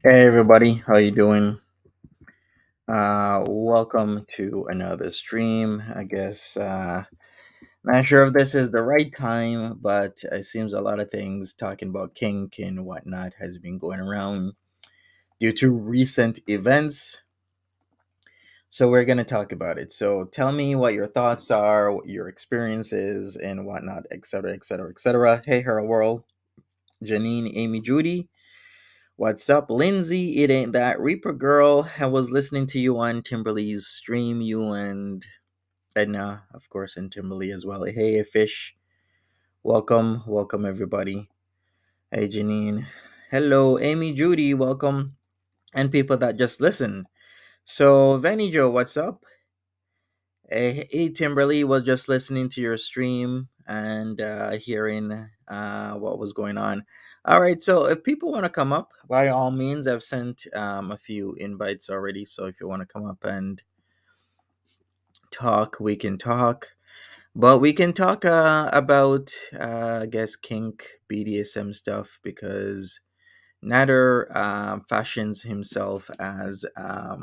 Hey everybody, how you doing? Welcome to another stream. I guess not sure if this is the right time, but it seems a lot of things talking about kink and whatnot has been going around due to recent events. So we're gonna talk about it. So tell me what your thoughts are, what your experiences, and whatnot, etc., etc., etc. Hey, Harold World, Janine, Amy, Judy. What's up, Lindsay? It ain't that Reaper girl. I was listening to you on Timberly's stream. You and Edna, of course, and Timberly as well. Hey, Fish. Welcome, welcome everybody. Hey, Janine. Hello, Amy, Judy. Welcome, and people that just listen. So, Vanny Joe, what's up? Hey, Timberly was just listening to your stream and hearing what was going on. All right, so if people want to come up, by all means, I've sent a few invites already. So if you want to come up and talk, we can talk. But we can talk about, I guess, kink, BDSM stuff because Nader fashions himself as a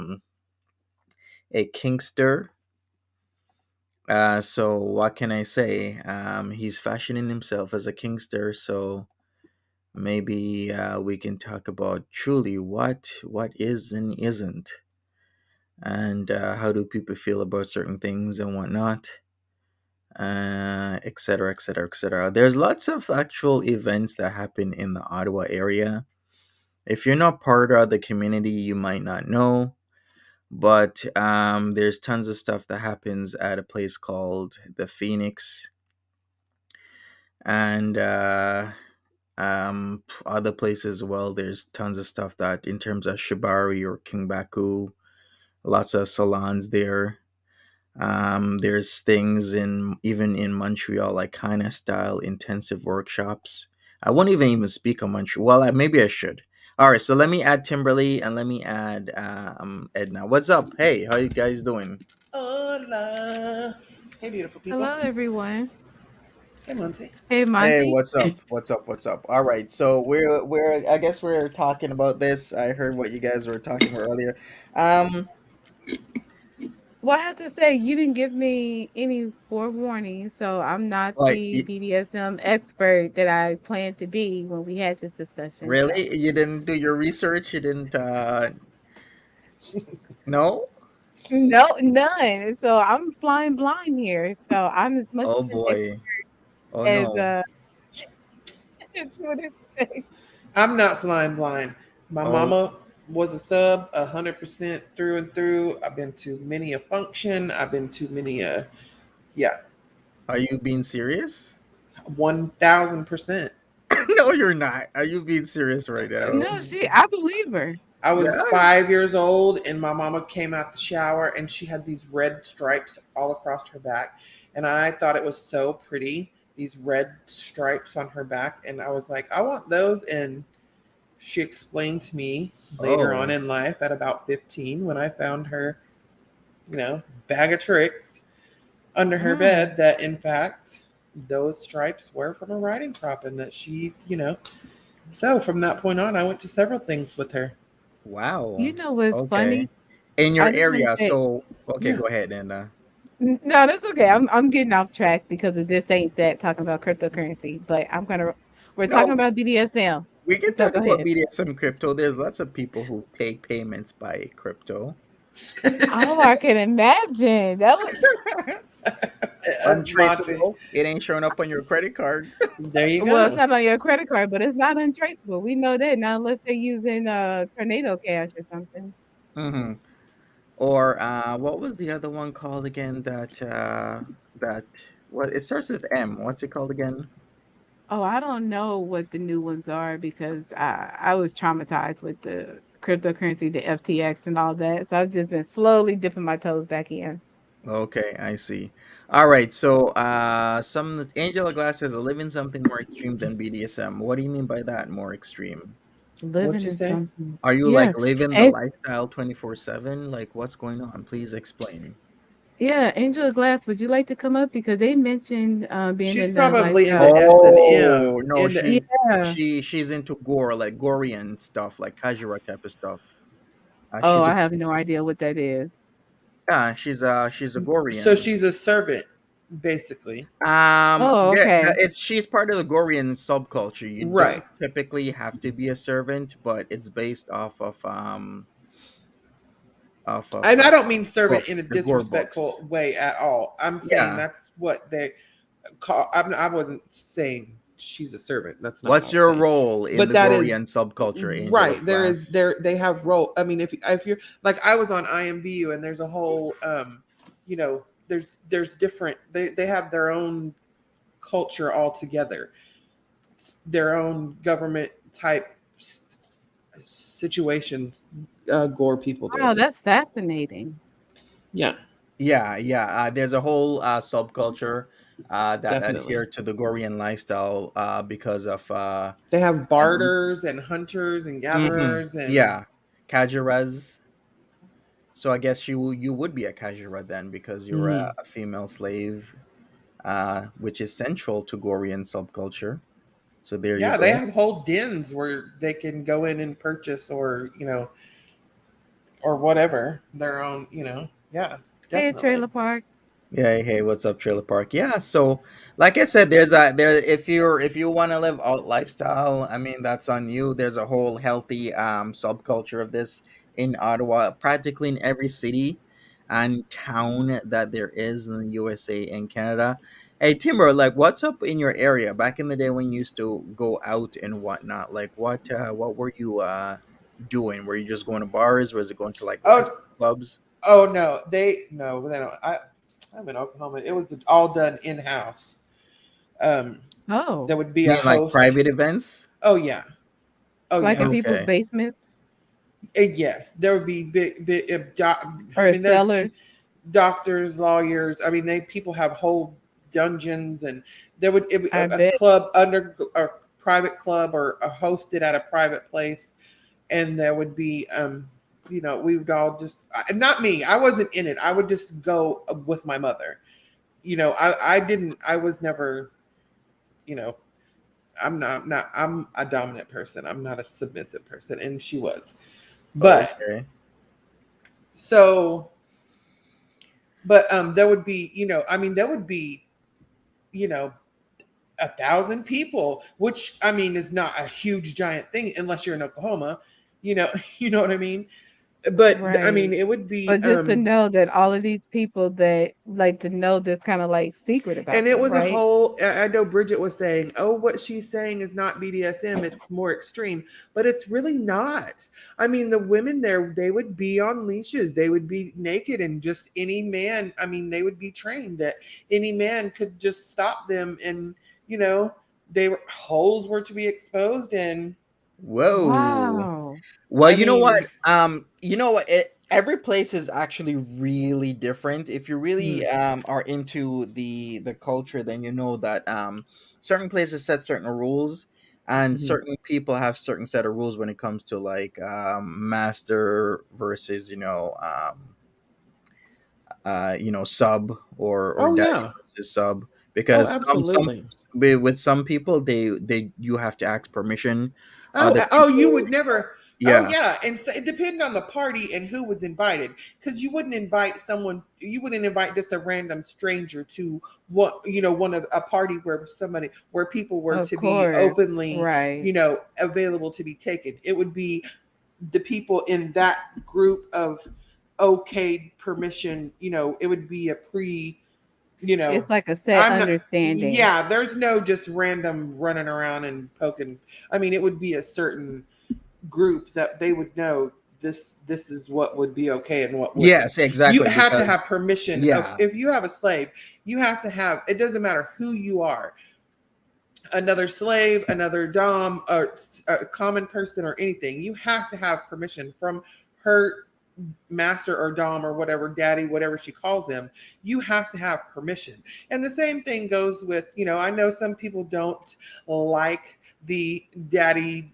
kinkster. So what can I say? He's fashioning himself as a kingster, so maybe we can talk about truly what is and isn't, and how do people feel about certain things and whatnot, etc., etc., etc. There's lots of actual events that happen in the Ottawa area. If you're not part of the community, you might not know, but there's tons of stuff that happens at a place called the Phoenix and other places. Well, there's tons of stuff that in terms of shibari or kingbaku, lots of salons there. There's things in even in Montreal, like kind of style intensive workshops. I won't even speak on Montreal. Well, maybe I should. All right, so let me add Timberly and let me add Edna. What's up? Hey, how you guys doing? Hola. Hey, beautiful people. Hello, everyone. Hey, Monty. Hey, Hey, Monty. what's up? What's up? What's up? All right, so we're I guess we're talking about this. I heard what you guys were talking about earlier. Um, Well, I have to say, you didn't give me any forewarning, so I'm not like the BDSM expert that I planned to be when we had this discussion. So, really, you didn't do your research? You didn't no? no, none. So I'm flying blind here. So I'm as much Oh of an expert boy. Oh as no. as what it says. I'm not flying blind. My Oh, mama was a sub 100% through and through. I've been to many a function. I've been to many a, yeah, are you being serious? 1000%. No, you're not. Are you being serious right now? No, I believe her. I was Yeah. 5 years old and my mama came out the shower and she had these red stripes all across her back. And I thought it was so pretty, these red stripes on her back. And I was like, I want those. And she explained to me later on Oh. in life at about 15 when I found her, bag of tricks under her Mm, bed that in fact those stripes were from a riding crop and that so from that point on I went to several things with her. Wow. you know what's Okay. funny? In your I just want to area, say, so okay, Yeah. go ahead and No, that's okay. I'm getting off track because of this ain't that talking about cryptocurrency, but we're talking no, about BDSM. we can So talk go about ahead. BDSM crypto. There's lots of people who take payments by crypto. Oh, I can imagine. That was Monty, Untraceable. It ain't showing up on your credit card. there you well, it's go. not on your credit card, but it's not untraceable. We know that now unless they're using tornado cash or something. Hmm. Or what was the other one called again? That what it starts with M. What's it called again? Oh, I don't know what the new ones are because I was traumatized with the cryptocurrency, the FTX and all that. So I've just been slowly dipping my toes back in. Okay, I see. All right, so some Angela Glass says living something more extreme than BDSM. What do you mean by that? More extreme? What'd Living you in say? something. Are you Yeah. like living the And lifestyle 24/7? Like what's going on? Please explain. Yeah, Angel of Glass, would you like to come up? Because they mentioned being She's in the probably into lifestyle. S&M. Oh no, In the Yeah. she's into gore, like Gorian stuff, like Kajira type of stuff. Oh, She's a I have no idea what that is. yeah, she's a so Gorian. she's a servant, basically. Oh, okay. It's she's part of the Gorian subculture. You Right. don't typically have to be a servant, but it's based off of And I don't mean servant books, in a the gore books. disrespectful way at all. I'm saying Yeah. that's what they call. I wasn't saying she's a servant. That's not what I What's was your saying. role in But the that is Gorian subculture, Angel right. of Glass? They have role. I mean, if you're like I was on IMVU and there's a whole you know, there's different. They have their own culture altogether, their own government type situations. Gore people do. Wow, that's fascinating. Yeah, Yeah. There's a whole subculture that definitely. adhere to the Gorian lifestyle because of They have um, barters and hunters and gatherers and yeah, Kajiras. So I guess you would be a Kajira then because you're mhm. a female slave, which is central to Gorian subculture. So there you Yeah, they go. have whole dens where they can go in and purchase or, or whatever their own, Yeah, Hey, definitely. Trailer Park. Yeah, hey, what's up, Trailer Park? Yeah, so like I said, there if you want to live out lifestyle, I mean that's on you. There's a whole healthy subculture of this in Ottawa, practically in every city and town that there is in the USA and Canada. Hey Timber, like what's up in your area back in the day when you used to go out and whatnot? Like what were you doing? Were you just going to bars? Was it going to like Oh, lifestyle clubs? oh no, they don't. I'm in Oklahoma. It was all done in house. Um, Oh, there would be You a mean like host. private events? Oh yeah, oh like in yeah. people's Okay. basements Yes, there would be big. I or mean, there's cellars? doctors, lawyers. I mean, they people have whole dungeons, and there would I a bet. club under a private club or a hosted at a private place, and there would be we would all just not me. I wasn't in it. I would just go with my mother. I didn't. I was never. You know, I'm not. I'm a dominant person. I'm not a submissive person, and she was. But Okay. so but there would be there would be you know 1,000 people, which I mean is not a huge giant thing unless you're in Oklahoma. you know you know what I mean. But I mean Right. it would be But just to know that all of these people that like to know this kind of like secret and about it them, was a right? whole. I know Bridget was saying, oh, what she's saying is not BDSM, it's more extreme, but it's really not. I mean, the women there, they would be on leashes, they would be naked, and just any man, I mean, they would be trained that any man could just stop them, and you know holes were to be exposed, and Whoa. Wow. Well, I you know what? mean, You know what? Every place is actually really different. If you hmm, really are into the culture, then you know that certain places set certain rules, and hmm. certain people have certain set of rules when it comes to like master versus sub or Oh daddy yeah, versus sub, oh because some absolutely. with some people they you have to ask permission. Oh, Other oh, you people, would never. Oh, yeah. yeah, and so it depended on the party and who was invited, because you wouldn't invite someone. You wouldn't invite just a random stranger to one of a party where people were Of to be course. openly, Right. available to be taken. It would be the people in that group of okayed permission. It would be a pre. You know, It's like a set I'm not. understanding. Yeah, there's no just random running around and poking. I mean, it would be a certain group that they would know this is what would be okay and what wouldn't. Yes, You exactly. have to Because have permission of yeah, if you have a slave, you have to have it doesn't matter who you are, another slave, another dom, or a common person or anything. You have to have permission from her master or dom or whatever, daddy, whatever she calls him. You have to have permission. And the same thing goes with, I know some people don't like the daddy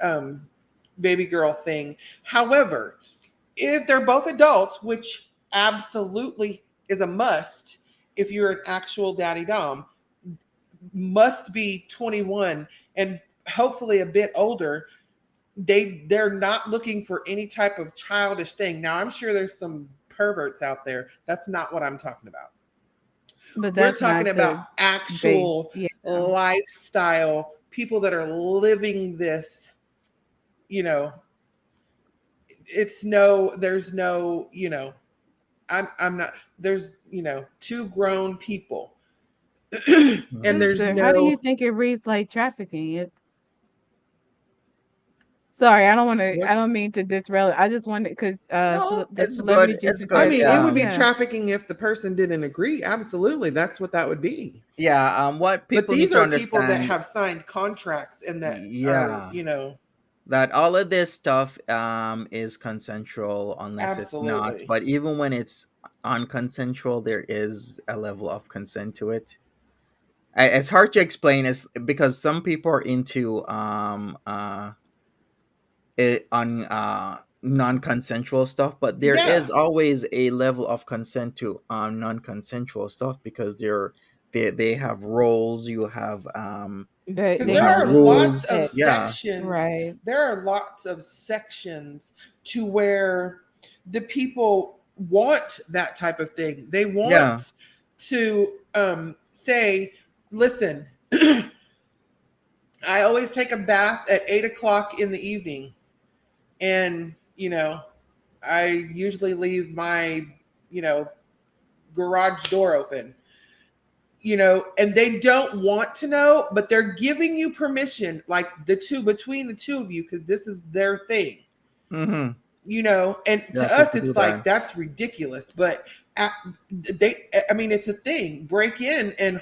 um baby girl thing. However, If they're both adults, which absolutely is a must if you're an actual daddy dom, must be 21 and hopefully a bit older. They're not looking for any type of childish thing. Now I'm sure there's some perverts out there. That's not what I'm talking about. But We're that's talking not about the base. actual Yeah. lifestyle, people that are living this, you know, it's no, there's no, I'm not, there's, two grown people. And Mhm. there's Sister, how do you no, think it reads like trafficking? Sorry, I don't want to. what? I don't mean to disrail it. I just wanted because No, the it's celebrity good. It's juicer I good. said, mean, it would be yeah, trafficking if the person didn't agree. Absolutely. That's what that would be. Yeah. What But people need these to are people that understand. have signed contracts and that are, Yeah, that all of this stuff is consensual unless it's not. absolutely. But even when it's unconsensual, there is a level of consent to it. It's hard to explain, is because some people are into it on non-consensual stuff, but there is Yeah. always a level of consent to non-consensual stuff because they have roles. Because You they there have have are a lots rules. of set, Yeah. sections. right? There are lots of sections to where the people want that type of thing. They Yeah. want to say, listen, I always take a bath at 8 o'clock in the evening. And, I usually leave my, you know, garage door open. And they don't want to know, but they're giving you permission, like between the two of you, because this is their thing. Mm-hmm. And Yeah, to us people do it's like that. that's ridiculous, but at, I mean, it's a thing. Break in and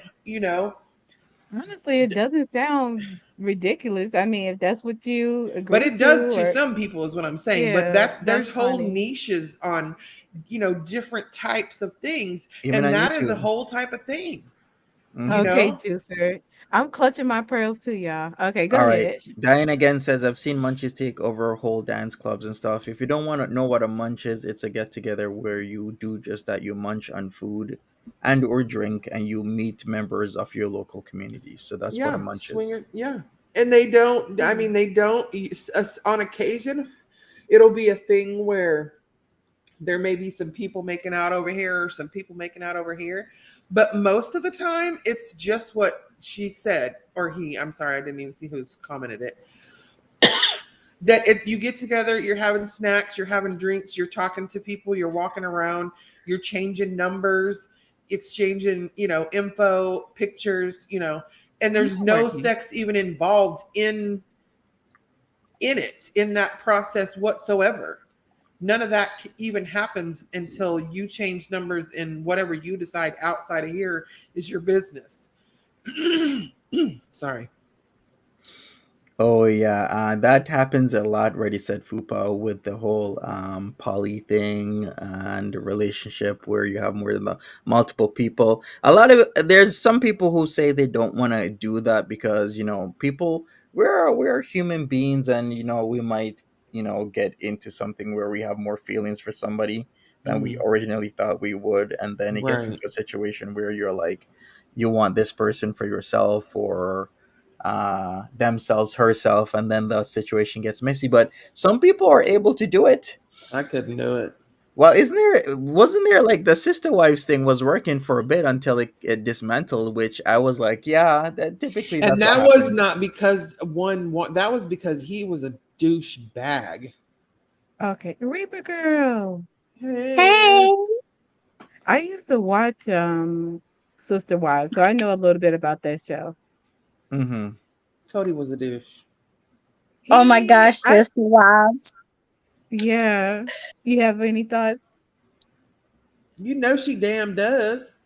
Honestly, it doesn't sound ridiculous. I mean, if that's what you but agree it does to, to or some people is what I'm saying. But yeah, that that's there's whole funny. niches on different types of things, Even and on that is a YouTube. whole type of thing you Mm-hmm. Okay, know juicer. I'm clutching my pearls too, y'all. Okay, go All right. ahead. Diane again says, I've seen munches take over whole dance clubs and stuff. If you don't want to know what a munch is, it's a get together where you do just that. You munch on food and or drink and you meet members of your local community. So that's what a Yeah, munch is. swinger. Yeah, and they don't. I mean, they don't. On occasion, it'll be a thing where there may be some people making out over here or some people making out over here, but most of the time, it's just what she said or he. I'm sorry, I didn't even see who's commented it. That you get together, you're having snacks, you're having drinks, you're talking to people, you're walking around, you're changing numbers, exchanging, info, pictures, and there's no Networking. sex even involved in that process whatsoever. None of that even happens until you change numbers, and whatever you decide outside of here is your business. Sorry. Oh yeah, that happens a lot. Already said Fupa with the whole poly thing and the relationship where you have more than multiple people. A lot of there's some people who say they don't want to do that because people we're human beings and we might get into something where we have more feelings for somebody than we Mm, originally thought we would, and then it gets into right. a situation where you're like you want this person for yourself or themselves, herself, and then the situation gets messy. But some people are able to do it. I couldn't do it. Well, wasn't there like the sister wives thing was working for a bit until it dismantled, which I was like, yeah, typically And that's what that was happens. not because that was because he was a douche bag. Okay, Reaper Girl. Hey. Hey, I used to watch Sister Wives, so I know a little bit about that show. Mm-hmm. Cody was a douche. oh my He, gosh, I, sis, wives. yeah. You have any thoughts? You know she damn does.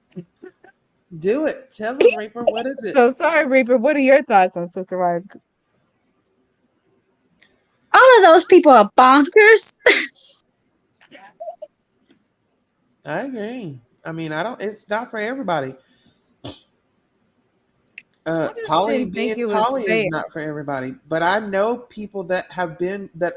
Do it. Tell him, Reaper. What is it? So sorry, Reaper. What are your thoughts on Sister Wives? All of those people are bonkers. I agree. I mean, I don't. It's not for everybody. I just Poly didn't think being it was poly is fair. not for everybody, but I know people that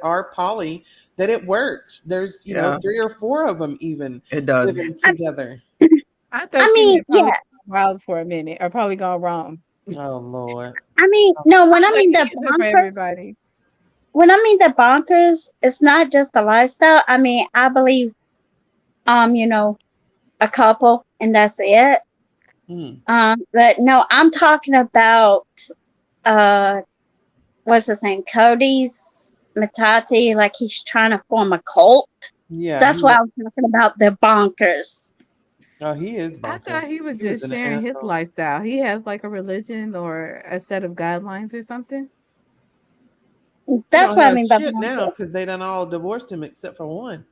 are poly that it works. There's Yeah, 3 or 4 of them even it does. living together. I I thought you mean, meant yeah. probably wild for a minute, or probably gone wrong. Oh Lord. I mean, Oh, no, I was like, it isn't for everybody. when I mean the bonkers, it's not just the lifestyle. I mean, I believe, you know, a couple and that's it. mm. But no, I'm talking about, uh, what's his name? Cody's Matati, like he's trying to form a cult. Yeah, That's why I was talking about the bonkers. oh, he is I thought bonkers. he was He was just an sharing his asshole. lifestyle. He has like a religion or a set of guidelines or something. He That's don't what I have mean by shit now bonkers. because they done all divorced him except for one.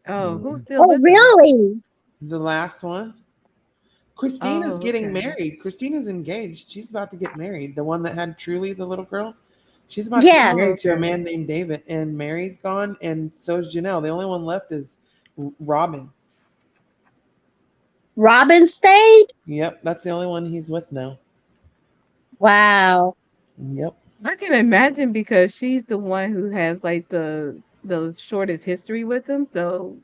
Oh, who's Mm. still Oh, with him? really? The last one. Christina's Oh, getting okay. married. Christina's engaged. She's about to get married. The one that had Truly, the little girl. She's about to get Yeah. Oh, married to a okay. man named David, and Mary's gone, and so is Janelle. The only one left is Robin. Robin stayed? Yep, that's the only one he's with now. Wow. Yep. I can imagine because she's the one who has like the shortest history with him. So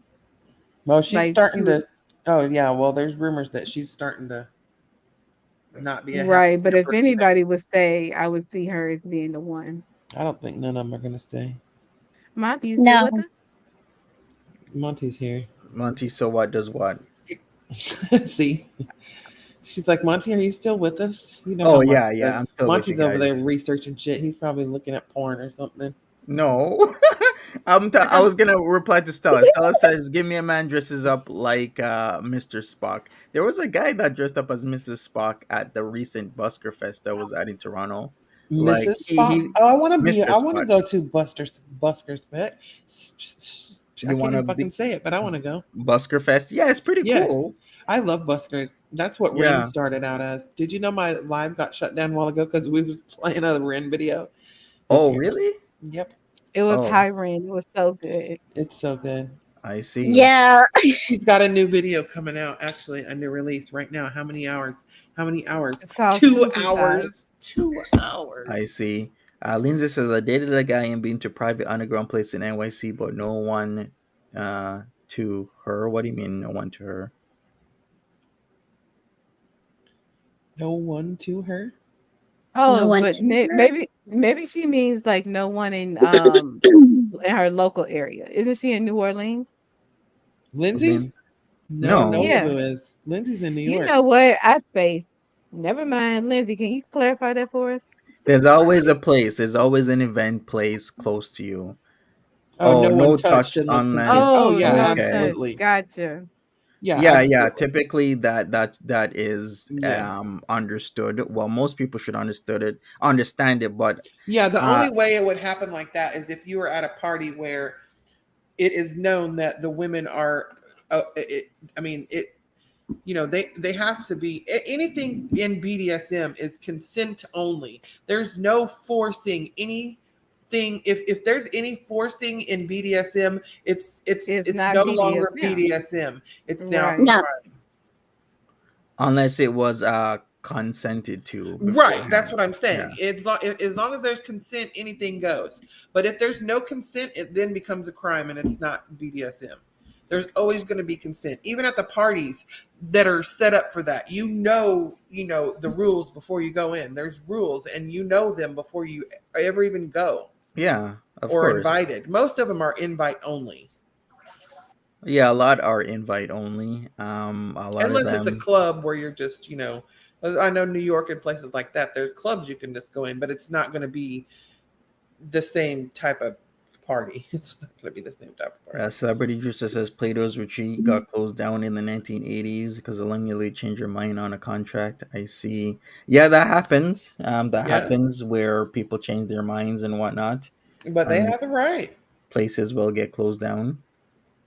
Well, she's like she starting would to. Oh yeah. Well, there's rumors that she's starting to not be a happy right. But if camper either. anybody would stay, I would see her as being the one. I don't think none of them are gonna stay. Monty, you still with No. us? Monty's here. Monty, so what does what? See, she's like, Monty, are you still with us? You know how Oh yeah, Monty yeah, does. I'm still with you Monty's over guys. there researching shit. He's probably looking at porn or something. No, Like I I'm was gonna reply to Stella. Stella says, "Give me a man dresses up like Mr. Spock." There was a guy that dressed up as Mrs. Spock at the recent Busker Fest that was at in Toronto. Like Mrs. Spot. he Oh, I want to be. Mr. I want to Spot. go to Busker Spec. I You can't want to even be fucking say it, but I want to go. Busker Fest? Yeah, it's pretty Yes, cool. I love buskers. That's what Ren Yeah. started out as. Did you know my live got shut down a while ago because we was playing a Ren video? Who Oh, cares? really? Yep, It was Oh, high rent. It was so good. it's so good. I see. Yeah. He's got a new video coming out, actually, a new release right now. How many hours? How many hours? It's called 2 hours. Supersize. 2 hours. I see. Lindsay says, I dated a guy and been to private underground place in NYC, but no one to her. What do you mean, no one to her? No one to her. No Oh, one but to her. maybe she means like no one in her local area. Isn't she in New Orleans? Lindsay? Lin- No, no. Yeah. Nobu is. Lindsay's in New You York. know what? I spaced. Never mind, Lindsay. Can you clarify that for us? There's always a place. There's always an event place close to you. Oh, Oh, no one no touched touch unless unless. consent. Oh Oh, yeah, no Okay. touch. absolutely. Gotcha. Yeah, Yeah, yeah. absolutely. Typically, that is Yes. understood. Well, most people should understand it, but Yeah, the uh, only way it would happen like that is if you were at a party where it is known that the women are. I mean, they have to be anything in BDSM is consent only. There's no forcing anything. If there's any forcing in BDSM, it's it's It's it's not no longer BDSM. BDSM. It's now Right. No. crime. unless it was consented to Right, that's beforehand. what I'm saying. Yeah. As long as there's consent, anything goes. But if there's no consent, it then becomes a crime, and it's not BDSM. There's always going to be consent, even at the parties that are set up for that. You know the rules before you go in. There's rules, and you know them before you ever even go Yeah, of or course. invited. Most of them are invite only, Yeah, a lot are invite only. A lot of unless it's a them. club where you're just. I know New York and places like that. There's clubs you can just go in, but it's not going to be the same type of party. It's not going to be the same type of party. Celebrity Juicer says Plato's Retreat got closed down in the 1980s because alumni changed their mind on a contract. I see. Yeah, that happens. That Yeah, happens where people change their minds and whatnot, but they and have the right. places will get closed down.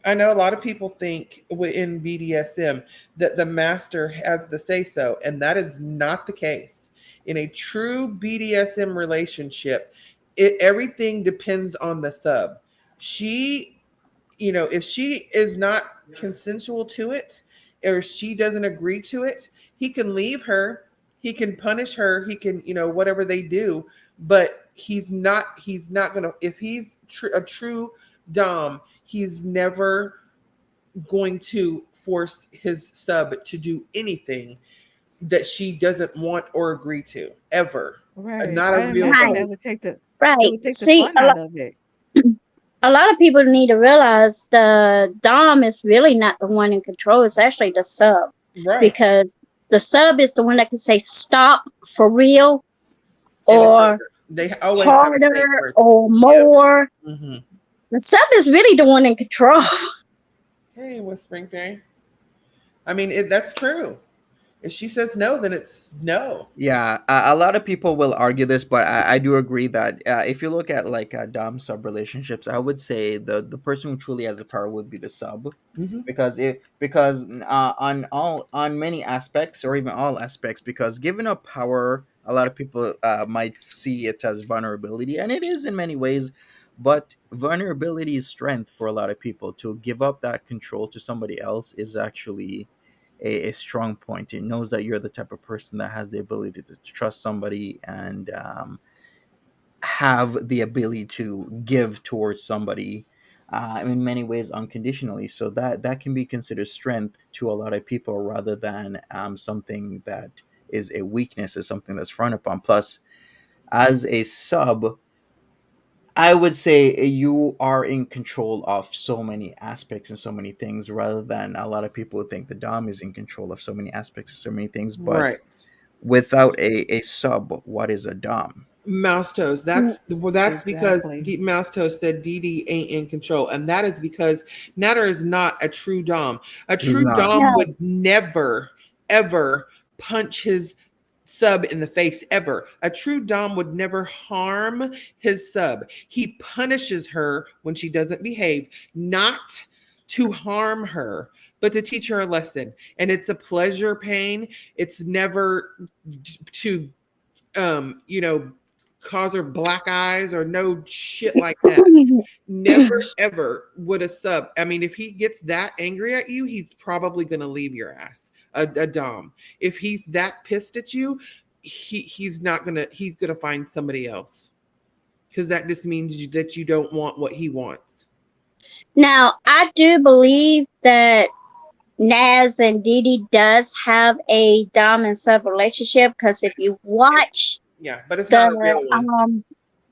I know a lot of people think in BDSM that the master has the say so, and that is not the case. In a true BDSM relationship, everything depends on the sub. She, if she is not consensual to it or she doesn't agree to it, he can leave her he can punish her, he can, whatever they do, but he's not gonna, if he's a true dom, he's never going to force his sub to do anything that she doesn't want or agree to, ever. Right. Not a I real imagine dom. Right, that would take the it right. would take the See, fun out of it. a lot of people need to realize the dom is really not the one in control. It's actually the sub, Right. because the sub is the one that can say stop for real, And or harder, they always have a safe harder, word. or Yep. more. Hmm. The sub is really the one in control. Hey, Whispering Fairy. I mean, that's true. If she says no, then it's no. Yeah, a lot of people will argue this, but I do agree that if you look at like dom sub relationships, I would say the person who truly has the power would be the sub, Hmm. because on many aspects or even all aspects, because giving up power, a lot of people might see it as vulnerability, and it is in many ways. But vulnerability is strength for a lot of people. To give up that control to somebody else is actually a strong point. It knows that you're the type of person that has the ability to trust somebody and have the ability to give towards somebody in many ways unconditionally. So that can be considered strength to a lot of people rather than something that is a weakness or something that's frowned upon. Plus, as a sub, I would say you are in control of so many aspects and so many things, rather than a lot of people think the Dom is in control of so many aspects and so many things. But Right. without a sub, what is a Dom? Mouse toes. That's because Exactly. Mouse toes said Dee Dee ain't in control, and that is because Natter is not a true dom. A He's true not. dom No, would never ever punch his sub in the face ever. A true dom would never harm his sub. He punishes her when she doesn't behave, not to harm her, but to teach her a lesson. And it's a pleasure pain. It's never to um, you know, cause her black eyes or no shit like that. Never ever would a sub. I mean, if he gets that angry at you, he's probably gonna leave your ass. A dom. If he's that pissed at you, he's not gonna. He's gonna find somebody else because that just means that you don't want what he wants. now I do believe that Naz and Didi does have a dom and sub relationship, because if you It, watch yeah, but it's the not a real one.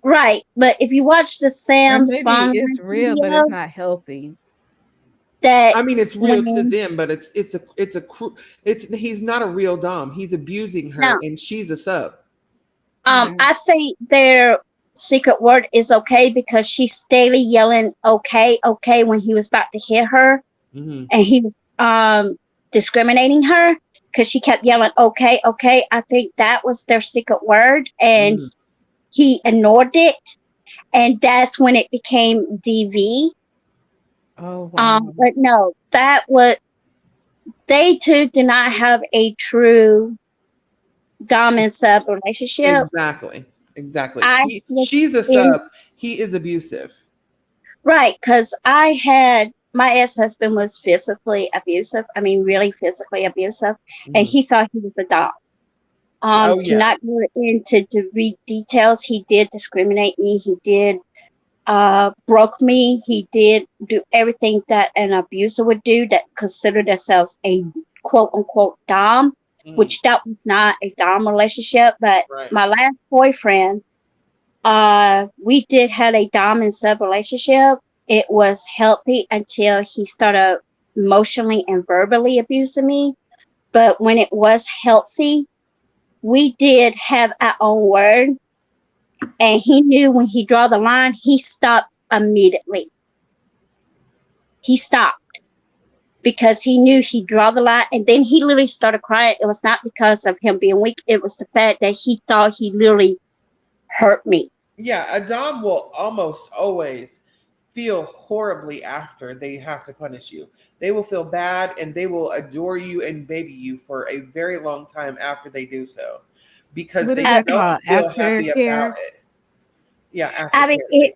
right, but if you watch the Or Sam maybe Spawn it's real, but video, it's not healthy. that I mean, it's real to when them, but it's he's not a real dom. He's abusing her, no, and she's a sub. Yeah. I think their secret word is okay, because she's daily yelling okay, okay when he was about to hit her, Hmm. and he was discriminating her because she kept yelling okay, okay. I think that was their secret word, and Hmm. he ignored it, and that's when it became DV. Oh wow. But no, that was, they two do not have a true dom and sub relationship. Exactly. Exactly. I She's was a in sub. He is abusive. right, because I had my ex-husband was physically abusive. I mean, really physically abusive, and Hmm. he thought he was a dog. Oh To yeah. not go into the read details, he did discriminate me. He did broke me. He did do everything that an abuser would do that considered themselves a quote unquote dom, Hmm. which that was not a dom relationship. But Right. my last boyfriend, we did have a dom and sub relationship. It was healthy until he started emotionally and verbally abusing me. But when it was healthy, we did have our own word, and he knew when he draw the line, he stopped immediately. He stopped because he knew he draw the line, and then he literally started crying. It was not because of him being weak, it was the fact that he thought he literally hurt me. Yeah, a dom will almost always feel horribly after they have to punish you. They will feel bad and they will adore you and baby you for a very long time after they do so because What is they I, that don't called? feel happy about Aftercare? it. Yeah, I mean, aftercare. it,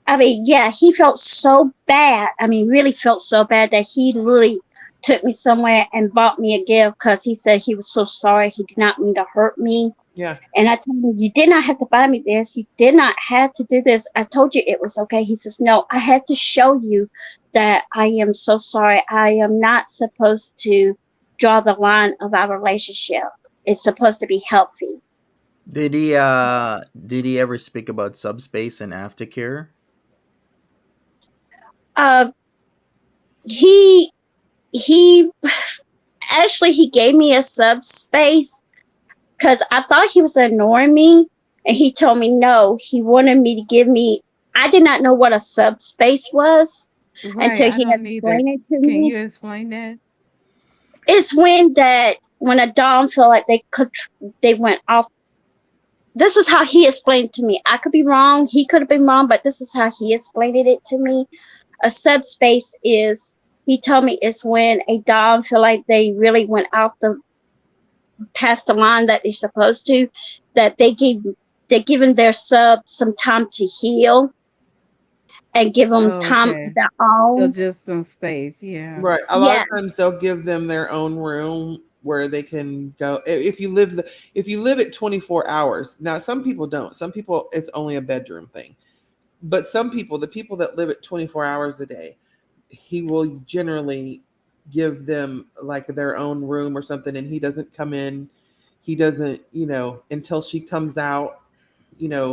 I mean, yeah, he felt so bad. I mean, really felt so bad that he literally took me somewhere and bought me a gift because he said he was so sorry. He did not mean to hurt me. Yeah. And I told him, you did not have to buy me this. You did not have to do this. I told you it was okay. He says, no, I had to show you that I am so sorry. I am not supposed to draw the line of our relationship. It's supposed to be healthy. Did he ever speak about subspace and aftercare? Uh, he he actually he gave me a subspace because I thought he was ignoring me, and he told me no. He wanted me to give me. I did not know what a subspace was Right, until I he don't either. explained it to Can me. you explain that? It's when a dom feel like they went off. This is how he explained it to me. I could be wrong. He could have been wrong, but this is how he explained it to me. A subspace is, he told me, it's when a dom feel like they really went off the past the line that they're supposed to, that they're giving their sub some time to heal and give them Oh, time of okay. their So own. just some space, yeah. Right. A lot of times Yes, they'll give them their own room where they can go. If you live at 24 hours. Now some people don't. Some people it's only a bedroom thing. But some people, the people that live at 24 hours a day, he will generally give them like their own room or something, and he doesn't come in. He doesn't, until she comes out,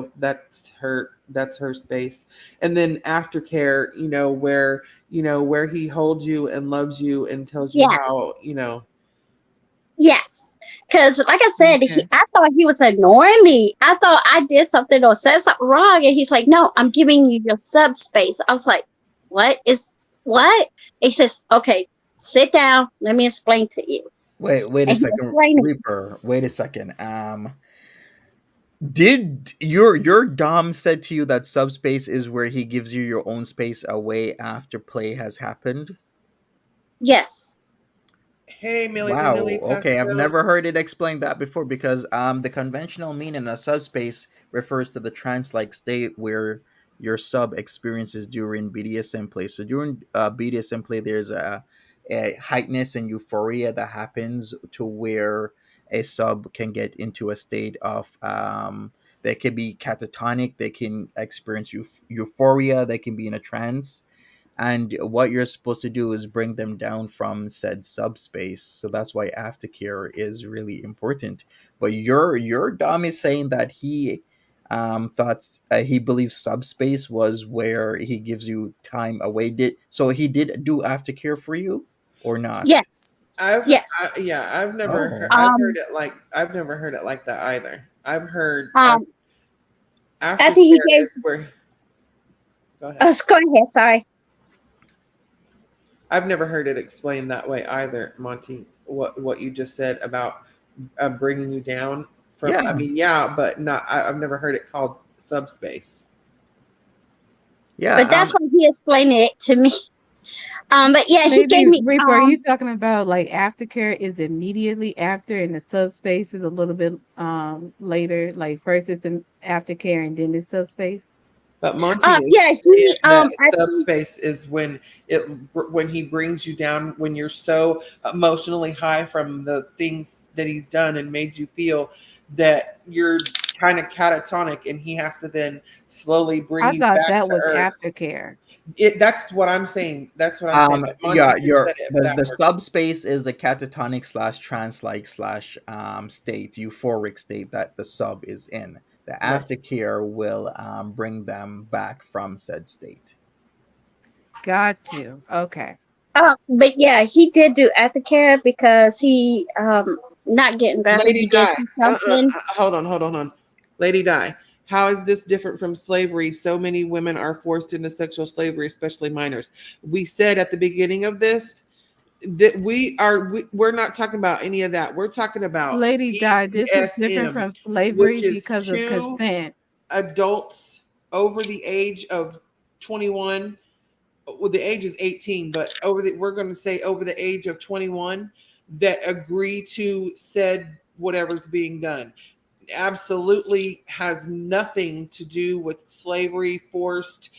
that's her space. And then aftercare, where he holds you and loves you and tells you yes, how, yes. Because, like I said, Okay. I thought he was ignoring me. I thought I did something or said something wrong, and he's like, "No, I'm giving you your subspace." I was like, "What is what?" He says, "Okay, sit down. Let me explain to you." Wait a And he second, explained it. Reaper. Wait a second. Did your dom said to you that subspace is where he gives you your own space away after play has happened? Yes. hey, Millie Wow. Vanilli Okay, I've Pastos. never heard it explained that before because the conventional meaning of subspace refers to the trance-like state where your sub experiences during BDSM play. So during BDSM play, there's a heightness and euphoria that happens to where a sub can get into a state of they can be catatonic, they can experience euphoria, they can be in a trance, and what you're supposed to do is bring them down from said subspace. So that's why aftercare is really important. But your dom is saying that he thought he believes subspace was where he gives you time away. Did so he did do aftercare for you or not? Yes. Yes. Oh, Um. I've never heard it like that either. Um. After he Aftercare gave is where. Go ahead. us, go ahead. Sorry. I've never heard it explained that way either, Monty. What you just said about bringing you down from. I yeah, mean, yeah, but not. I've never heard it called subspace. But yeah. that's why he explained it to me. But yeah, he gave Maybe me Reaper, are you talking about like aftercare is immediately after and the subspace is a little bit later? Like first it's an aftercare and then it's subspace? But Monty is yeah, saying he that actually, subspace is when he brings you down, when you're so emotionally high from the things that he's done and made you feel that you're kind of catatonic, and he has to then slowly bring I you thought back that to was earth. aftercare. That's what I'm saying. That's what I'm saying. But Yeah, Monty just your said it the backwards. subspace is the catatonic slash trance like slash state, euphoric state that the sub is in. The Right. aftercare will bring them back from said state. Got you. Okay. but yeah, he did do aftercare because he not getting better. Lady He did Di, see something. hold on. Lady Di, how is this different from slavery? So many women are forced into sexual slavery, especially minors. We said at the beginning of this that we're not talking about any of that. We're talking about Lady died. This is different BDSM, from slavery which is because of two consent. adults over the age of 21. Well, the age is 18, but we're going to say over the age of 21 that agree to said whatever's being done. Absolutely has nothing to do with slavery, forced,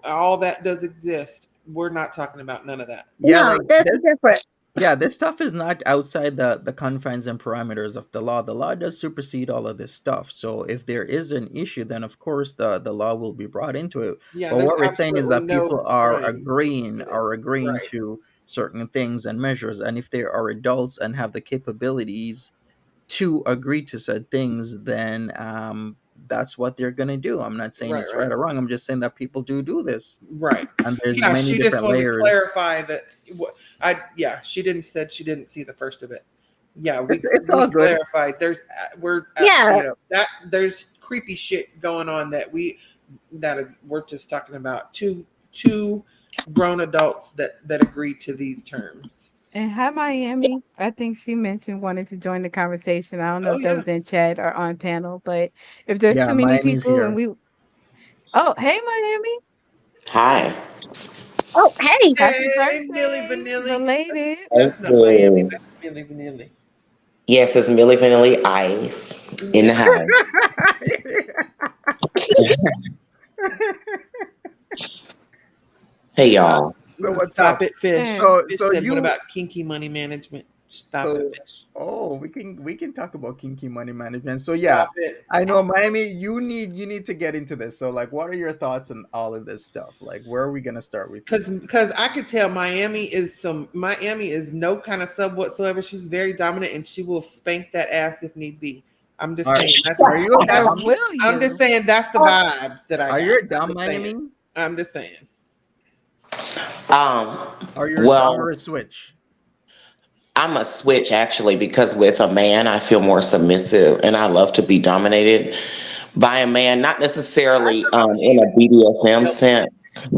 all that does exist. We're not talking about none of that. Yeah, No, like there's a this. difference. yeah, this stuff is not outside the confines and parameters of the law. The law does supersede all of this stuff. So if there is an issue, then of course the law will be brought into it. Yeah, But there's what we're saying is absolutely that no people are crime agreeing in it. Right, to certain things and measures, and if they are adults and have the capabilities to agree to said things, then that's what they're gonna do. I'm not saying right, it's right, right or wrong. I'm just saying that people do this, right. and there's Yeah, many she just different wanted to layers. clarify that. Yeah, she didn't said she didn't see the first of it. Yeah, It's we all good. clarified. Yeah, That there's creepy shit going on that is we're just talking about two grown adults that agree to these terms. And hi, Miami. I think she mentioned wanting to join the conversation. I don't know Oh if that yeah. was in chat or on panel, but if there's Yeah, too many Miami's people and here. we, oh, hey, Miami, Hi. oh, hey, happy Hey, Millie birthday, Vanilli. belated. Thank That's not Miami. you. That's Millie Vanilli. Yes, it's Millie Vanilli Ice in the Yeah. house. Hey, y'all. So what's Stop up? it, Fish. And Fish So said, "What you about kinky money management?" Stop it, so Fish. oh, we can talk about kinky money management. So yeah, Stop it. I know Miami, you need to get into this. So like what are your thoughts on all of this stuff? Like where are we gonna start with you? Because I could tell Miami is no kind of sub whatsoever. She's very dominant and she will spank that ass if need be. I'm just Are saying are you a that's or dom? will I'm just you? saying that's the vibes that I Are got. you a dom, Miami? I'm just saying. Um, Are you a dom or well, a switch? I'm a switch actually because with a man, I feel more submissive and I love to be dominated by a man, not I necessarily don't know if she in even a BDSM helped me. sense.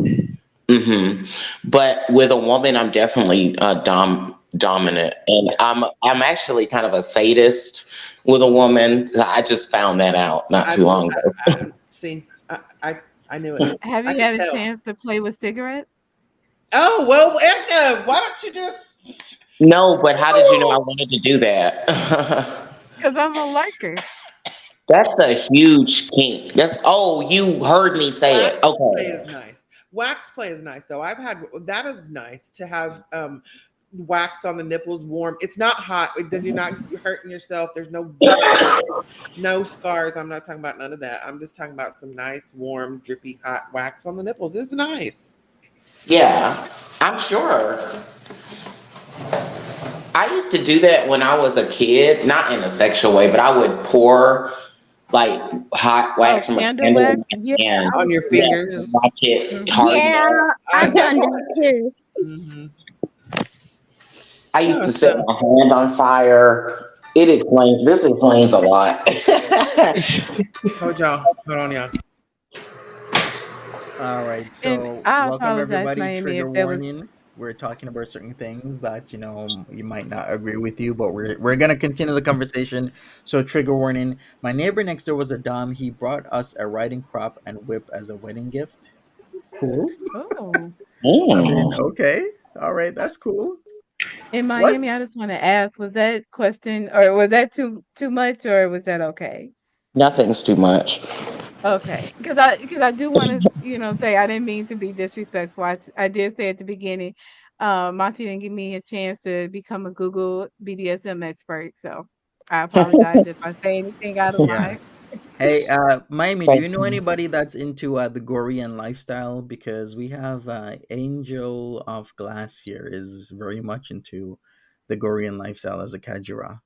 But with a woman, I'm definitely dominant, and I'm actually kind of a sadist with a woman. I just found that out not I, too long ago. see. I knew it. Have I you could had a tell. chance to play with cigarettes? Oh well, Edna, why don't you just? No, but how did you know I wanted to do that? Because I'm a lurker. That's a huge kink. You heard me say it. Wax play Okay. is nice. Wax play is nice though. I've had that is nice to have wax on the nipples warm. It's not hot. You're not hurting yourself. There's no drippy, no scars. I'm not talking about none of that. I'm just talking about some nice, warm, drippy, hot wax on the nipples. It's nice. Yeah, I'm sure. I used to do that when I was a kid, not in a sexual way, but I would pour like hot Oh, wax from a candle candle wax? Yeah, and I On would your do yeah, that too. fingers. watch it Hmm. harden yeah, up. I I've done that too. hmm I used Yeah, to set so my hand on fire. This explains a lot. hold on, y'all. All right, And so I welcome apologize, everybody. Miami, Trigger if there was. warning. We're talking about certain things that you might not agree with you, but we're gonna continue the conversation. So trigger warning. My neighbor next door was a dom. He brought us a riding crop and whip as a wedding gift. Cool. Oh, I mean, Mm, okay. All right, that's cool. in What? Miami, I just want to ask: was that question, or was that too much, or was that okay? nothing's too much. Okay, because I do want to say I didn't mean to be disrespectful. I did say at the beginning, Monty didn't give me a chance to become a Google BDSM expert, so I apologize if I say anything out of Yeah. line. Hey, Miami, do Thank you know you. anybody that's into the Gorean lifestyle? Because we have Angel of Glass here is very much into the Gorean lifestyle as a Kajira.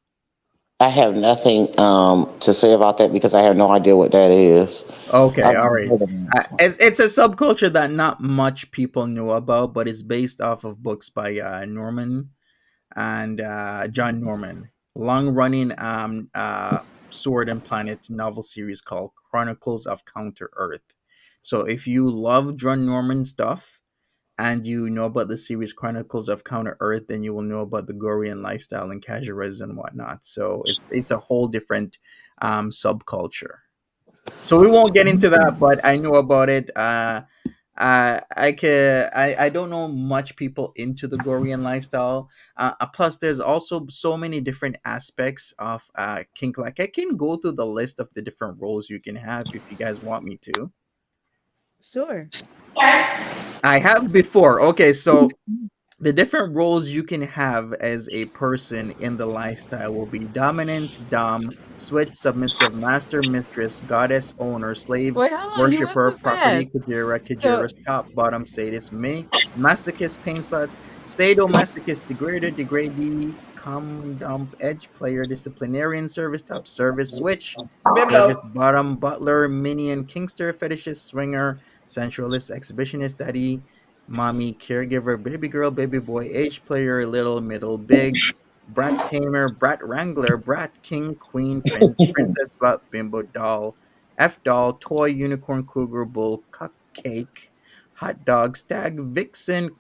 I have nothing to say about that because I have no idea what that is. Okay, I've all never right. heard of that. It's a subculture that not much people know about, but it's based off of books by Norman and John Norman. Long running Sword and Planet novel series called Chronicles of Counter Earth. So if you love John Norman stuff and you know about the series Chronicles of Counter Earth, then you will know about the Gorean lifestyle and casualism and whatnot. So it's a whole different subculture. So we won't get into that, but I know about it. I don't know much people into the Gorean lifestyle. Plus, there's also so many different aspects of kink. Like I can go through the list of the different roles you can have if you guys want me to. Sure. I have before. Okay, so The different roles you can have as a person in the lifestyle will be dominant, dom, switch, submissive, master, mistress, goddess, owner, slave, Wait, hold on. You went worshipper, too fast. property, kajira, So, kajirist, top, bottom, sadist, me, masochist, pain slut, sadomasochist, degrader, degradee, cum, dump, edge player, disciplinarian, service top, service, switch, service, Bimbo. bottom, butler, minion, kingster, fetishist, swinger, sensualist, exhibitionist, daddy, mommy, caregiver, baby girl, baby boy, age player, little, middle, big, brat tamer, brat wrangler, brat king, queen, prince, princess, slut, bimbo, doll, F doll, toy, unicorn, cougar, bull, cupcake, hot dog, stag, vixen,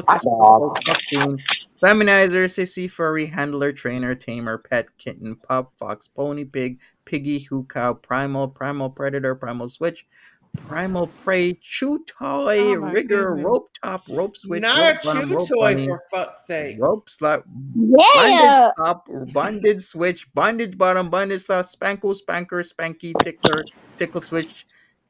Hot cuckoldress, dog. cuckold, cuck queen, feminizer, sissy, furry, handler, trainer, tamer, pet, kitten, pup, fox, pony, pig, piggy, who cow, primal, primal predator, primal switch, primal prey, chew toy, oh my rigger, goodness. rope top, rope switch, Not rope a bottom, chew rope toy bunny, for fuck's sake. rope slut, bondage Yeah. top, bondage switch, bondage bottom, bondage slut, spankle, spanker, spanky, tickler, tickle switch,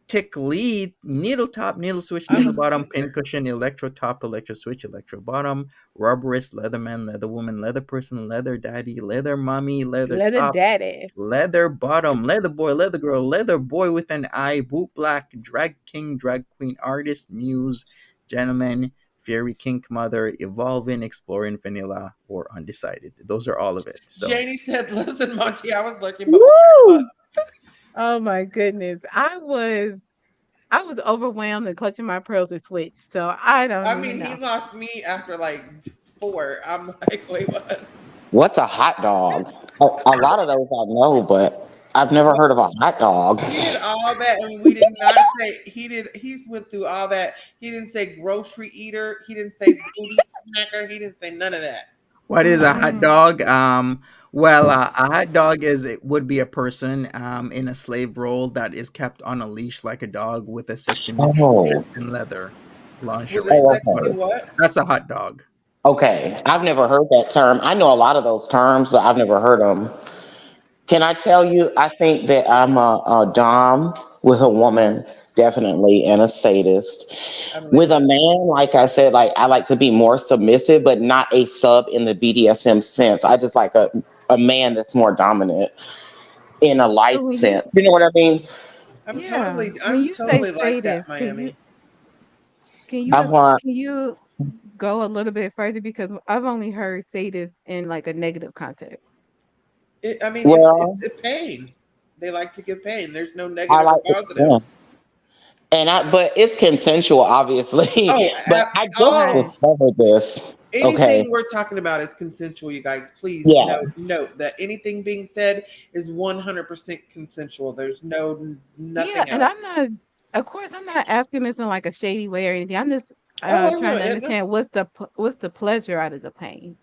tick lead, needle top, needle switch, needle I'm bottom, pin stupid. cushion, electro top, electro switch, electro bottom, rubberist, leather man, leather woman, leather person, leather daddy, leather mommy, leather Leather top, daddy. leather bottom, leather boy, leather girl, leather boy with an eye, boot black, drag king, drag queen, artist, muse, gentleman, fairy, kink mother, evolving, exploring, vanilla, or undecided. Those are all of it. So Janie said, "Listen, Monty, I was lurking, but what? Woo! Oh my goodness. I was overwhelmed and clutching my pearls to switch. So I don't I even mean, he know. lost me after like 4. I'm like, wait, what? What's a hot dog? A lot of those I know, but I've never heard of a hot dog. He did all that, and we did not say he did. He's went through all that. He didn't say grocery eater. He didn't say booty snacker. He didn't say none of that. what is a hot Mm-mm. dog? Well, a hot dog is it would be a person in a slave role that is kept on a leash like a dog with a sexy midriff Oh, dressed in leather With a lingerie. oh, sexy okay. what? That's a hot dog. Okay, I've never heard that term. I know a lot of those terms, but I've never heard them. Can I tell you? I think that I'm a dom with a woman, definitely, and a sadist. I believe With a it. man, like I said, like I like to be more submissive, but not a sub in the BDSM sense. I just like a man that's more dominant in a So life when you, sense. You know what I mean? yeah, when I'm you say totally like that, sadist, can you Miami. can you I want, can you go a little bit further because I've only heard sadist in like a negative context. I mean, it's well, a pain. They like to give pain. There's no I negative or like it. positive. Yeah. But it's consensual, obviously. Oh, But I just all Right. discovered this. Okay. anything we're talking about is consensual, you guys. Please Yeah. note that anything being said is 100% consensual. There's Yeah, nothing and I'm else. not of course, I'm not asking this in like a shady way or anything. I'm just Oh, I trying know to it. understand what's the pleasure out of the pain.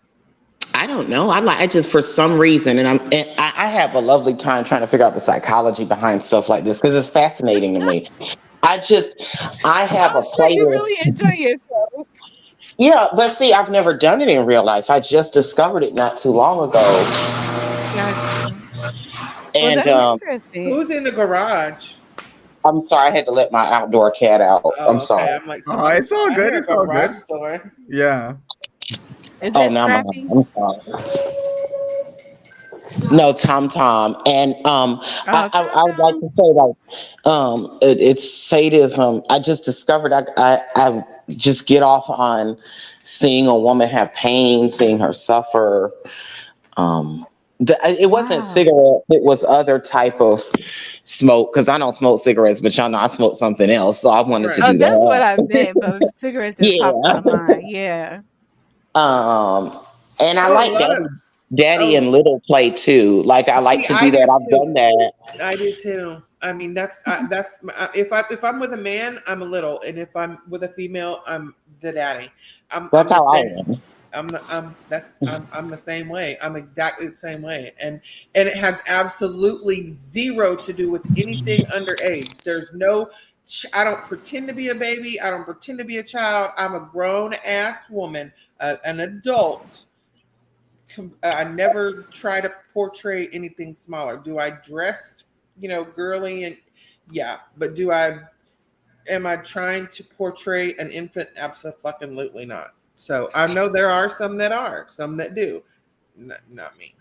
I don't know. I just for some reason, I have a lovely time trying to figure out the psychology behind stuff like this because it's fascinating to me. I just I have I'm a sure you really playlist. enjoy yourself. Yeah, but see, I've never done it in real life. I just discovered it not too long ago, Gotcha. Well, and that's interesting. Who's in the garage? I'm sorry I had to let my outdoor cat out. I'm Oh, okay. sorry. I'm like, Oh, somebody. it's all I good. hear a It's all good. garage door. Yeah. Is Oh, that now my Scrappy? I'm sorry. No, Tom Tom. And Oh, Tom I would like Tom. to say like it's sadism. I just discovered I just get off on seeing a woman have pain, seeing her suffer. It wasn't Wow. cigarette, it was other type of smoke because I don't smoke cigarettes, but y'all know I smoke something else. So I wanted to Right. Oh, do that's what that. I meant, but cigarettes just popped in Yeah. my mind. Yeah. Um, and I Oh, a like lot of. daddy Oh, and little play too. Like I like see, to I do do that. I've too. done that. I do too. I mean, if I'm with a man, I'm a little, and if I'm with a female, I'm the daddy. That's I'm the how I same. am. I'm the same way. I'm exactly the same way, and it has absolutely zero to do with anything underage. There's no. I don't pretend to be a baby. I don't pretend to be a child. I'm a grown ass woman, an adult. I never try to portray anything smaller. Do I dress, girly and yeah, but am I trying to portray an infant? Absolutely not. So I know there are some that are, some that do. Not me.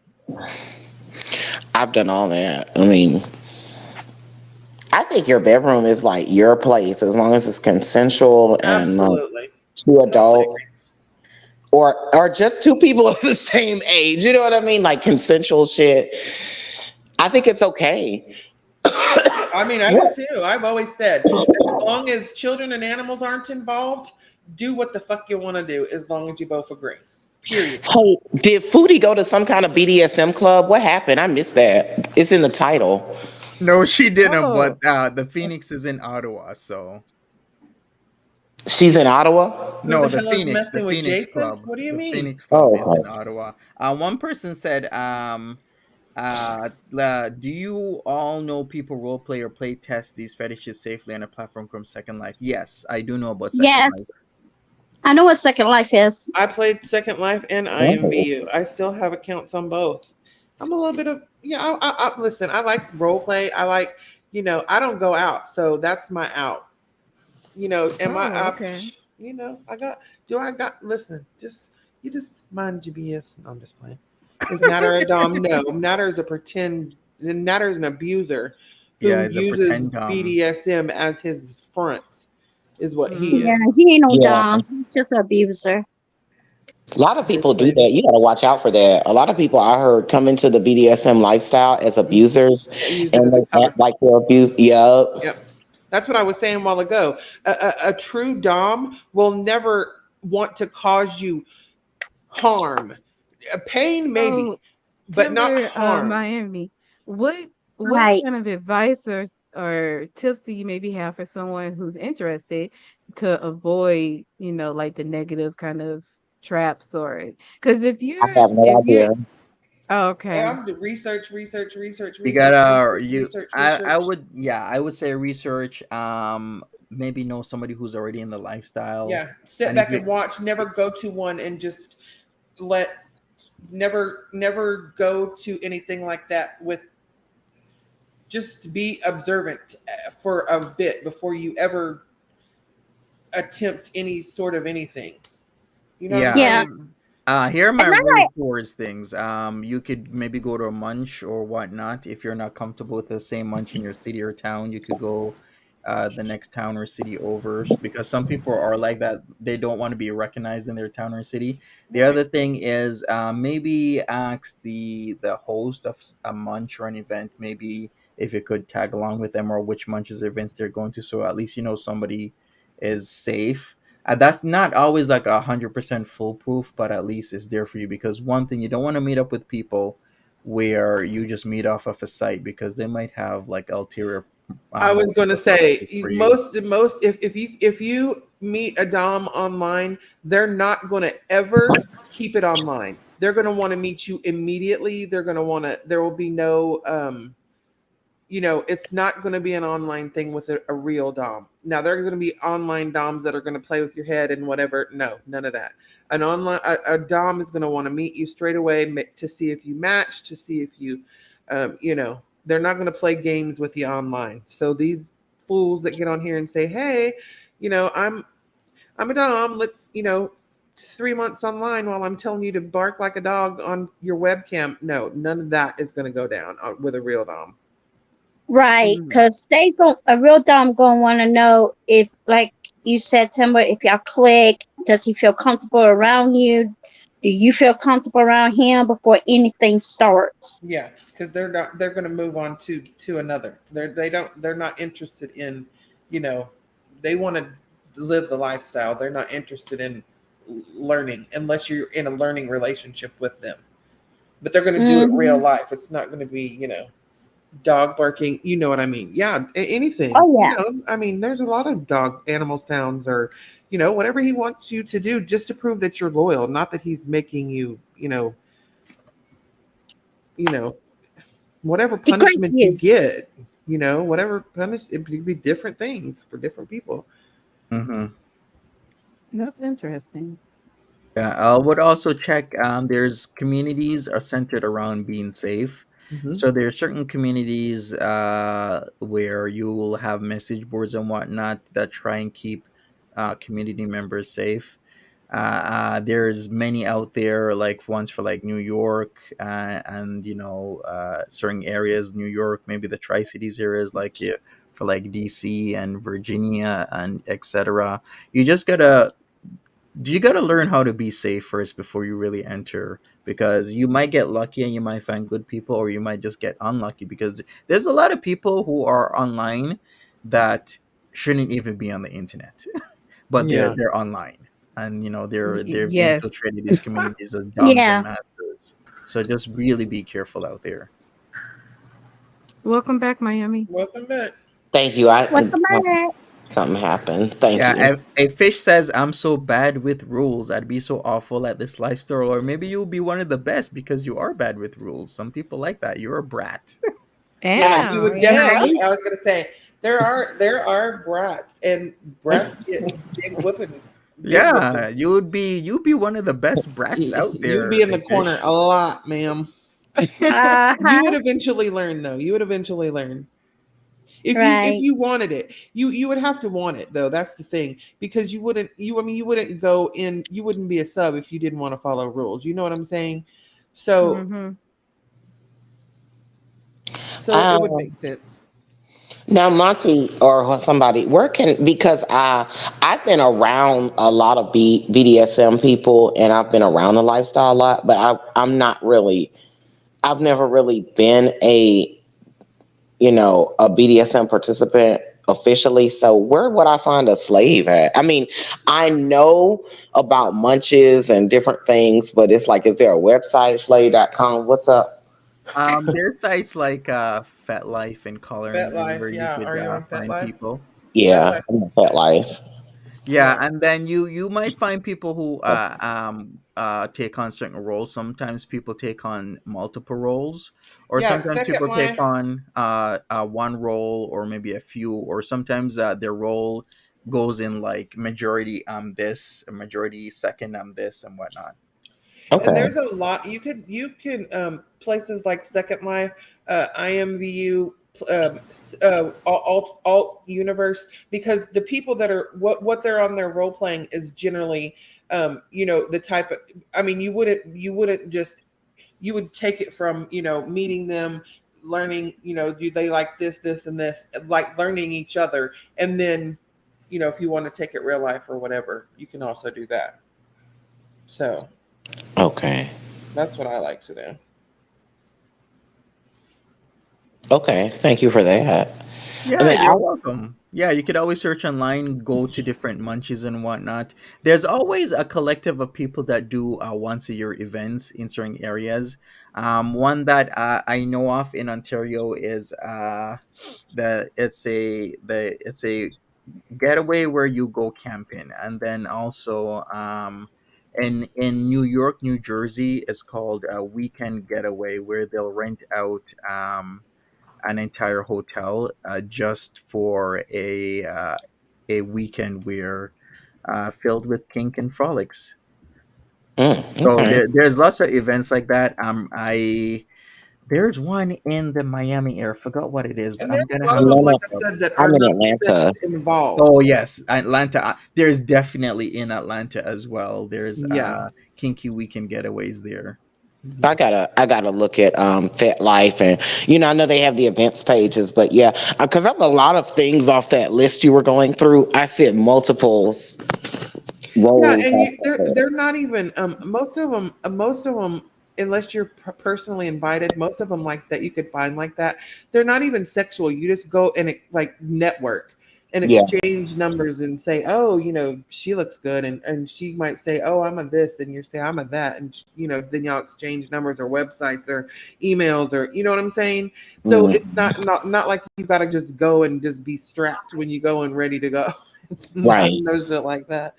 I've done all that. I mean, I think your bedroom is like your place as long as it's consensual and Absolutely. two Totally adults agree. or just two people of the same age. You know what I mean? Like consensual shit. I think it's okay. I mean, I do What? too. I've always said, as long as children and animals aren't involved, do what the fuck you want to do, as long as you both agree. Period. Hey, did Foodie go to some kind of BDSM club? What happened? I missed that. It's in the title. No, she didn't. But Oh, the Phoenix is in Ottawa, so She's in Ottawa. Who the no, hell is The messing with Phoenix Jason? Club, What do you mean? Oh, is in okay. Ottawa. One person said, do you all know people role play or play test these fetishes safely on a platform called Second Life? Yes, I do know about Second Life. Yes, I know what Second Life is. I played Second Life and Oh. IMVU. I still have accounts on both. I'm a little bit of yeah. Listen. I like role play. I like I don't go out, so that's my out. Am I oh, up? okay. I got. Do I got? Listen, just mind your BS. No, I'm just playing. Is Natter a dom? No, Natter is a pretend. Natter is an abuser Yeah, who it's a uses pretend BDSM as his front. Is what he Yeah, Mm. is. he ain't no Yeah. Dom. He's just an abuser. A lot of people This do lady. that. You got to watch out for that. A lot of people I heard come into the BDSM lifestyle as abusers, They use it and as a they cover. act like they're abused. Yep. Yep. That's what I was saying a while ago. A true Dom will never want to cause you harm. Pain, So, maybe, but not Timber, harm. Miami, what what Right. kind of advice or tips do you maybe have for someone who's interested to avoid, like the negative kind of traps or because I have no if you're idea. okay. I'm the research, research, research, you research, gotta research, you. research, I research. would, yeah, I would say research. Maybe know somebody who's already in the lifestyle, Yeah, sit and if back you and watch. Never go to one and just let. Never go to anything like that with. Just be observant for a bit before you ever attempt any sort of anything. You know what I'm yeah. Yeah. saying? Here are my And I rules like, towards things. You could maybe go to a munch or whatnot. If you're not comfortable with the same munch in your city or town, you could go the next town or city over, because some people are like that. They don't want to be recognized in their town or city. The Right. other thing is maybe ask the host of a munch or an event, maybe if you could tag along with them, or which munches events they're going to, so at least you know somebody is safe. That's not always like 100% foolproof, but at least it's there for you, because one thing, you don't want to meet up with people where you just meet off of a site, because they might have like ulterior I was motives going to or say purposes for you. most if you meet a dom online, they're not going to ever keep it online. They're going to want to meet you immediately. They're going to want to. There will be no it's not going to be an online thing with a real dom. Now there are going to be online doms that are going to play with your head and whatever. No, none of that. A dom is going to want to meet you straight away to see if you match, to see if you, they're not going to play games with you online. So these fools that get on here and say, hey, I'm a dom. Let's 3 months online while I'm telling you to bark like a dog on your webcam. No, none of that is going to go down with a real dom. right, Mm. because a real Dom gonna want to know if, like you said, Timber, if y'all click, does he feel comfortable around you? Do you feel comfortable around him before anything starts? Yeah, because they're going to move on to another. They're not interested in, you know, they want to live the lifestyle. They're not interested in learning unless you're in a learning relationship with them. But they're going to do it real Hmm. life. It's not going to be, dog barking. You know what I mean? Yeah, anything. Oh yeah. I mean, there's a lot of dog animal sounds or, whatever he wants you to do just to prove that you're loyal, not that he's making you, you know, whatever Degrade punishment you you. get, whatever punish it could be different things for different people. Hmm. That's interesting. Yeah, I would also check. There's communities are centered around being safe. Hmm. So there are certain communities where you will have message boards and whatnot that try and keep community members safe. There's many out there, like ones for like New York, and certain areas, New York, maybe the Tri Cities areas, like, yeah, for like DC and Virginia and etc. You just gotta learn how to be safe first before you really enter, because you might get lucky and you might find good people, or you might just get unlucky, because there's a lot of people who are online that shouldn't even be on the internet, but they're Yeah. they're online, and they've Yes. infiltrated these communities as doms and Yeah. masters. So just really be careful out there. Welcome back, Miami. Welcome back. Thank you. Welcome back. Something happened. Thank Yeah, you. a fish says, "I'm so bad with rules. I'd be so awful at this lifestyle." Or maybe you'll be one of the best because you are bad with rules. Some people like that. You're a brat. Yeah, you Damn. would Yeah. definitely. I was gonna say there are brats, and brats get big whippings. Big Yeah, whippings. you'd be one of the best brats out You'd there, be in a the corner fish. a lot, ma'am. You Uh-huh. would eventually learn, though. You would eventually learn if Right. you wanted it. You would have to want it, though. That's the thing, because you wouldn't go in. You wouldn't be a sub if you didn't want to follow rules. You know what I'm saying? So Mm-hmm. so it would Um, make sense. Now, Monty or somebody, where can, because I've been around a lot of BDSM people, and I've been around the lifestyle a lot, but I'm not really, I've never really been a BDSM participant officially. So where would I find a slave at? I mean, I know about munches and different things, but it's like, is there a website, slave.com? What's up? There's sites like FetLife and Coloring FetLife, where you yeah. could Are you on find FetLife? people. Yeah, FetLife, I'm a pet life. Yeah, yeah, and then you might find people who take on certain roles. Sometimes people take on multiple roles, or yeah. sometimes Second people take Life, on one role or maybe a few, or sometimes their role goes in like majority this, a majority second this and whatnot. and Okay. there's a lot you can places like Second Life, IMVU, alt universe, because the people that are what they're on their role playing is generally the type of, I mean, you wouldn't just, you would take it from meeting them, learning, do they like this and this, like learning each other, and then if you want to take it real life or whatever, you can also do that. So Okay. that's what I like to do. Okay. Thank you for that. I Yeah, mean, you're welcome. Yeah, you could always search online, go to different munches and whatnot. There's always a collective of people that do once a year events in certain areas. One that I know of in Ontario is it's a getaway where you go camping, and then also in New York, New Jersey, it's called a weekend getaway, where they'll rent out an entire hotel just for a weekend where filled with kink and frolics. So okay. there's lots of events like that. I There's one in the Miami area. Forgot what it is. And there's I'm gonna a lot have of to them, No, like look I up. said, that are I'm in not sex Atlanta. Oh involved. yes, Atlanta. There's definitely in Atlanta as well. There's Yeah. kinky weekend getaways there. I gotta look at Fet Life, and I know they have the events pages, but yeah, because I'm a lot of things off that list you were going through. I fit multiples Yeah, roles and off of they're it. not even most of them, unless you're personally invited, most of them like that you could find like that. They're not even sexual. You just go and like network and Yeah. exchange numbers and say, oh, she looks good, and she might say, oh, I'm a this, and you say, I'm a that, and then y'all exchange numbers or websites or emails, or you know what I'm saying. So it's Mm, not like you got to just go and just be strapped when you go and ready to go. It's not right. no shit like that.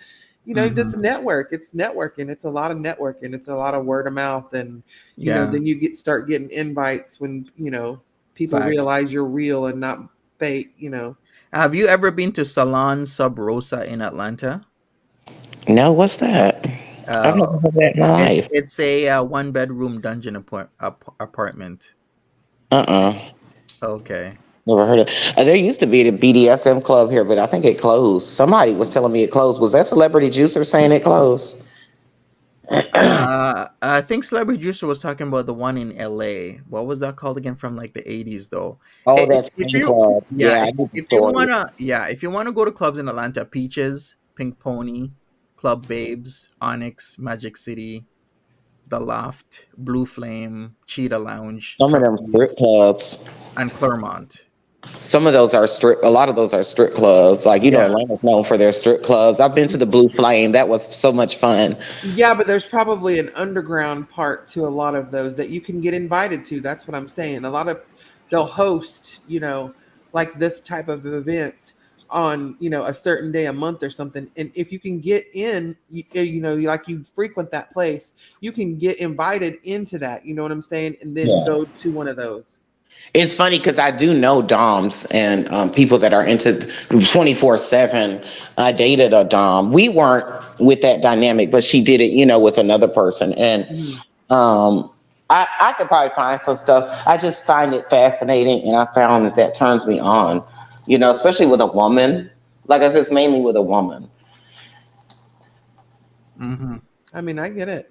It's Hmm. network. It's networking. It's a lot of networking. It's a lot of word of mouth, and Yeah, then you start getting invites when people facts. realize you're real and not fake. Have you ever been to Salon Sub Rosa in Atlanta? No, what's that? I've Uh, never heard that in my life. it's a one bedroom dungeon apartment. Uh-uh. Okay. Never heard of. There used to be the BDSM club here, but I think it closed. Somebody was telling me it closed. Was that Celebrity Juicer saying it closed? I think Celebrity Juicer was talking about the one in LA. What was that called again from like the 80s though? Oh, If, that's if King you Club. yeah, Yeah, I know the if you story. wanna if you wanna go to clubs in Atlanta, Peaches, Pink Pony, Club Babes, Onyx, Magic City, The Loft, Blue Flame, Cheetah Lounge, Some of them strip Trapeze, clubs. and Claremont. Some of those are strip. A lot of those are strip clubs. Like Yeah. Atlanta's known for their strip clubs. I've been to the Blue Flame. That was so much fun. Yeah, but there's probably an underground part to a lot of those that you can get invited to. That's what I'm saying. A lot of they'll host, like this type of event on, a certain day a month or something. And if you can get in, like you frequent that place, you can get invited into that. You know what I'm saying? And then Yeah. go to one of those. It's funny because I do know DOMs and people that are into 24/7. I dated a DOM. We weren't with that dynamic, but she did it, with another person. And Mhm. I could probably find some stuff. I just find it fascinating, and I found that turns me on, especially with a woman. Like I said, it's mainly with a woman. Hmm. I mean, I get it.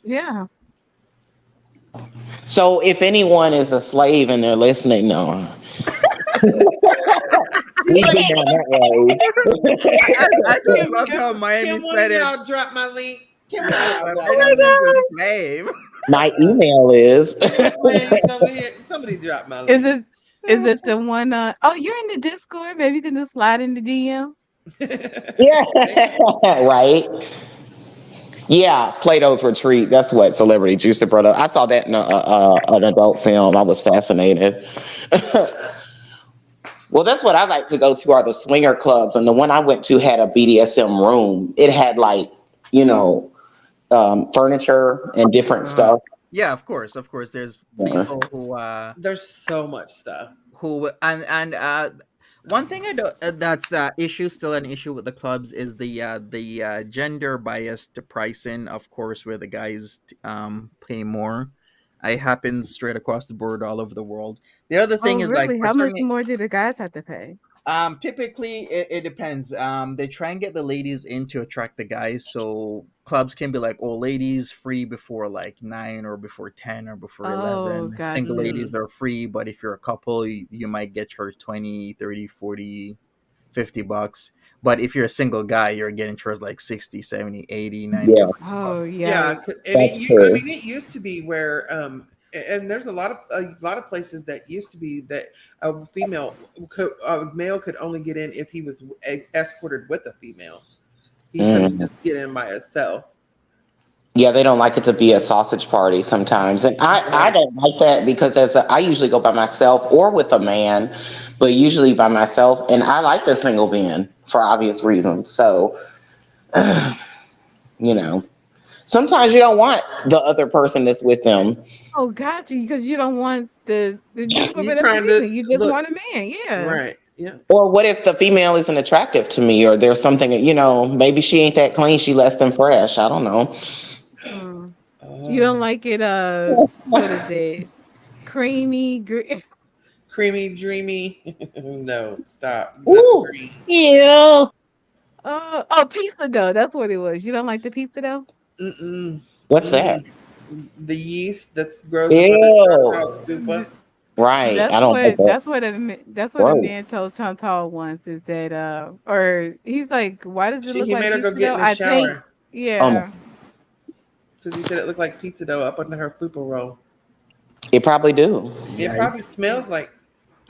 Yeah. So if anyone is a slave and they're listening, no, She's we've like, been down that I just can, love can, how Miami can one of said it. y'all drop my link? Can one of y'all But drop I my know link? she's a slave. My email is. Flames over here. Somebody drop my Is link. it is it the one oh, you're in the Discord? Maybe you can just slide in the DMs. Yeah, Maybe. right. Yeah, Plato's Retreat. That's what Celebrity Juicer brought up. I saw that in an adult film. I was fascinated. Well, that's what I like to go to are the swinger clubs, and the one I went to had a BDSM room. It had like you know furniture and different Uh, stuff. yeah, of course, of course. There's Yeah. people There's so much stuff. who and one thing I don't that's issue still an issue with the clubs is the gender biased pricing. Of course, where the guys pay more. It happens straight across the board all over the world. The other Oh, thing is like really? for How much certain more do the guys have to pay? typically it depends. They try and get the ladies in to attract the guys. So clubs can be like, oh, ladies free before like 9 or before 10 or before Oh, 11. got Single you. ladies Mm. are free, but if you're a couple, you might get charged 20, 30, 40, $50. But if you're a single guy, you're getting charged like 60, 70, 80, Yes, Oh, $90. Yeah, yikes. and that's true. it used to be where and there's a lot of places that used to be that a male could only get in if he was escorted with a female. He couldn't Mm. just get in by himself. Yeah, they don't like it to be a sausage party sometimes, and I Right. don't like that because I usually go by myself or with a man, but usually by myself, and I like the single being for obvious reasons. So you know, sometimes you don't want the other person that's with them. Oh, got you, because you don't want the just go You right up to trying to female. You just look want a man. Yeah. right. Yeah. Or what if the female isn't attractive to me, or there's something, maybe she ain't that clean, she less than fresh. I don't know. Mm. You don't Oh, like it, what is it? Creamy, creamy, dreamy. No, stop. Not the Ooh, green. Ew. oh, pizza dough. That's what it was. You don't like the pizza dough? Mm-mm. what's that? Mm. The yeast that grows up under Chantal's Ew. pupa. Right. I don't like that. That's what a Gross. man told Chantal once is that or he's like, why does it look He like made her go pizza get dough? in the I think shower Oh my, yeah. because he said it looked like pizza dough up under her fupa roll. it probably do. It probably Yikes. smells like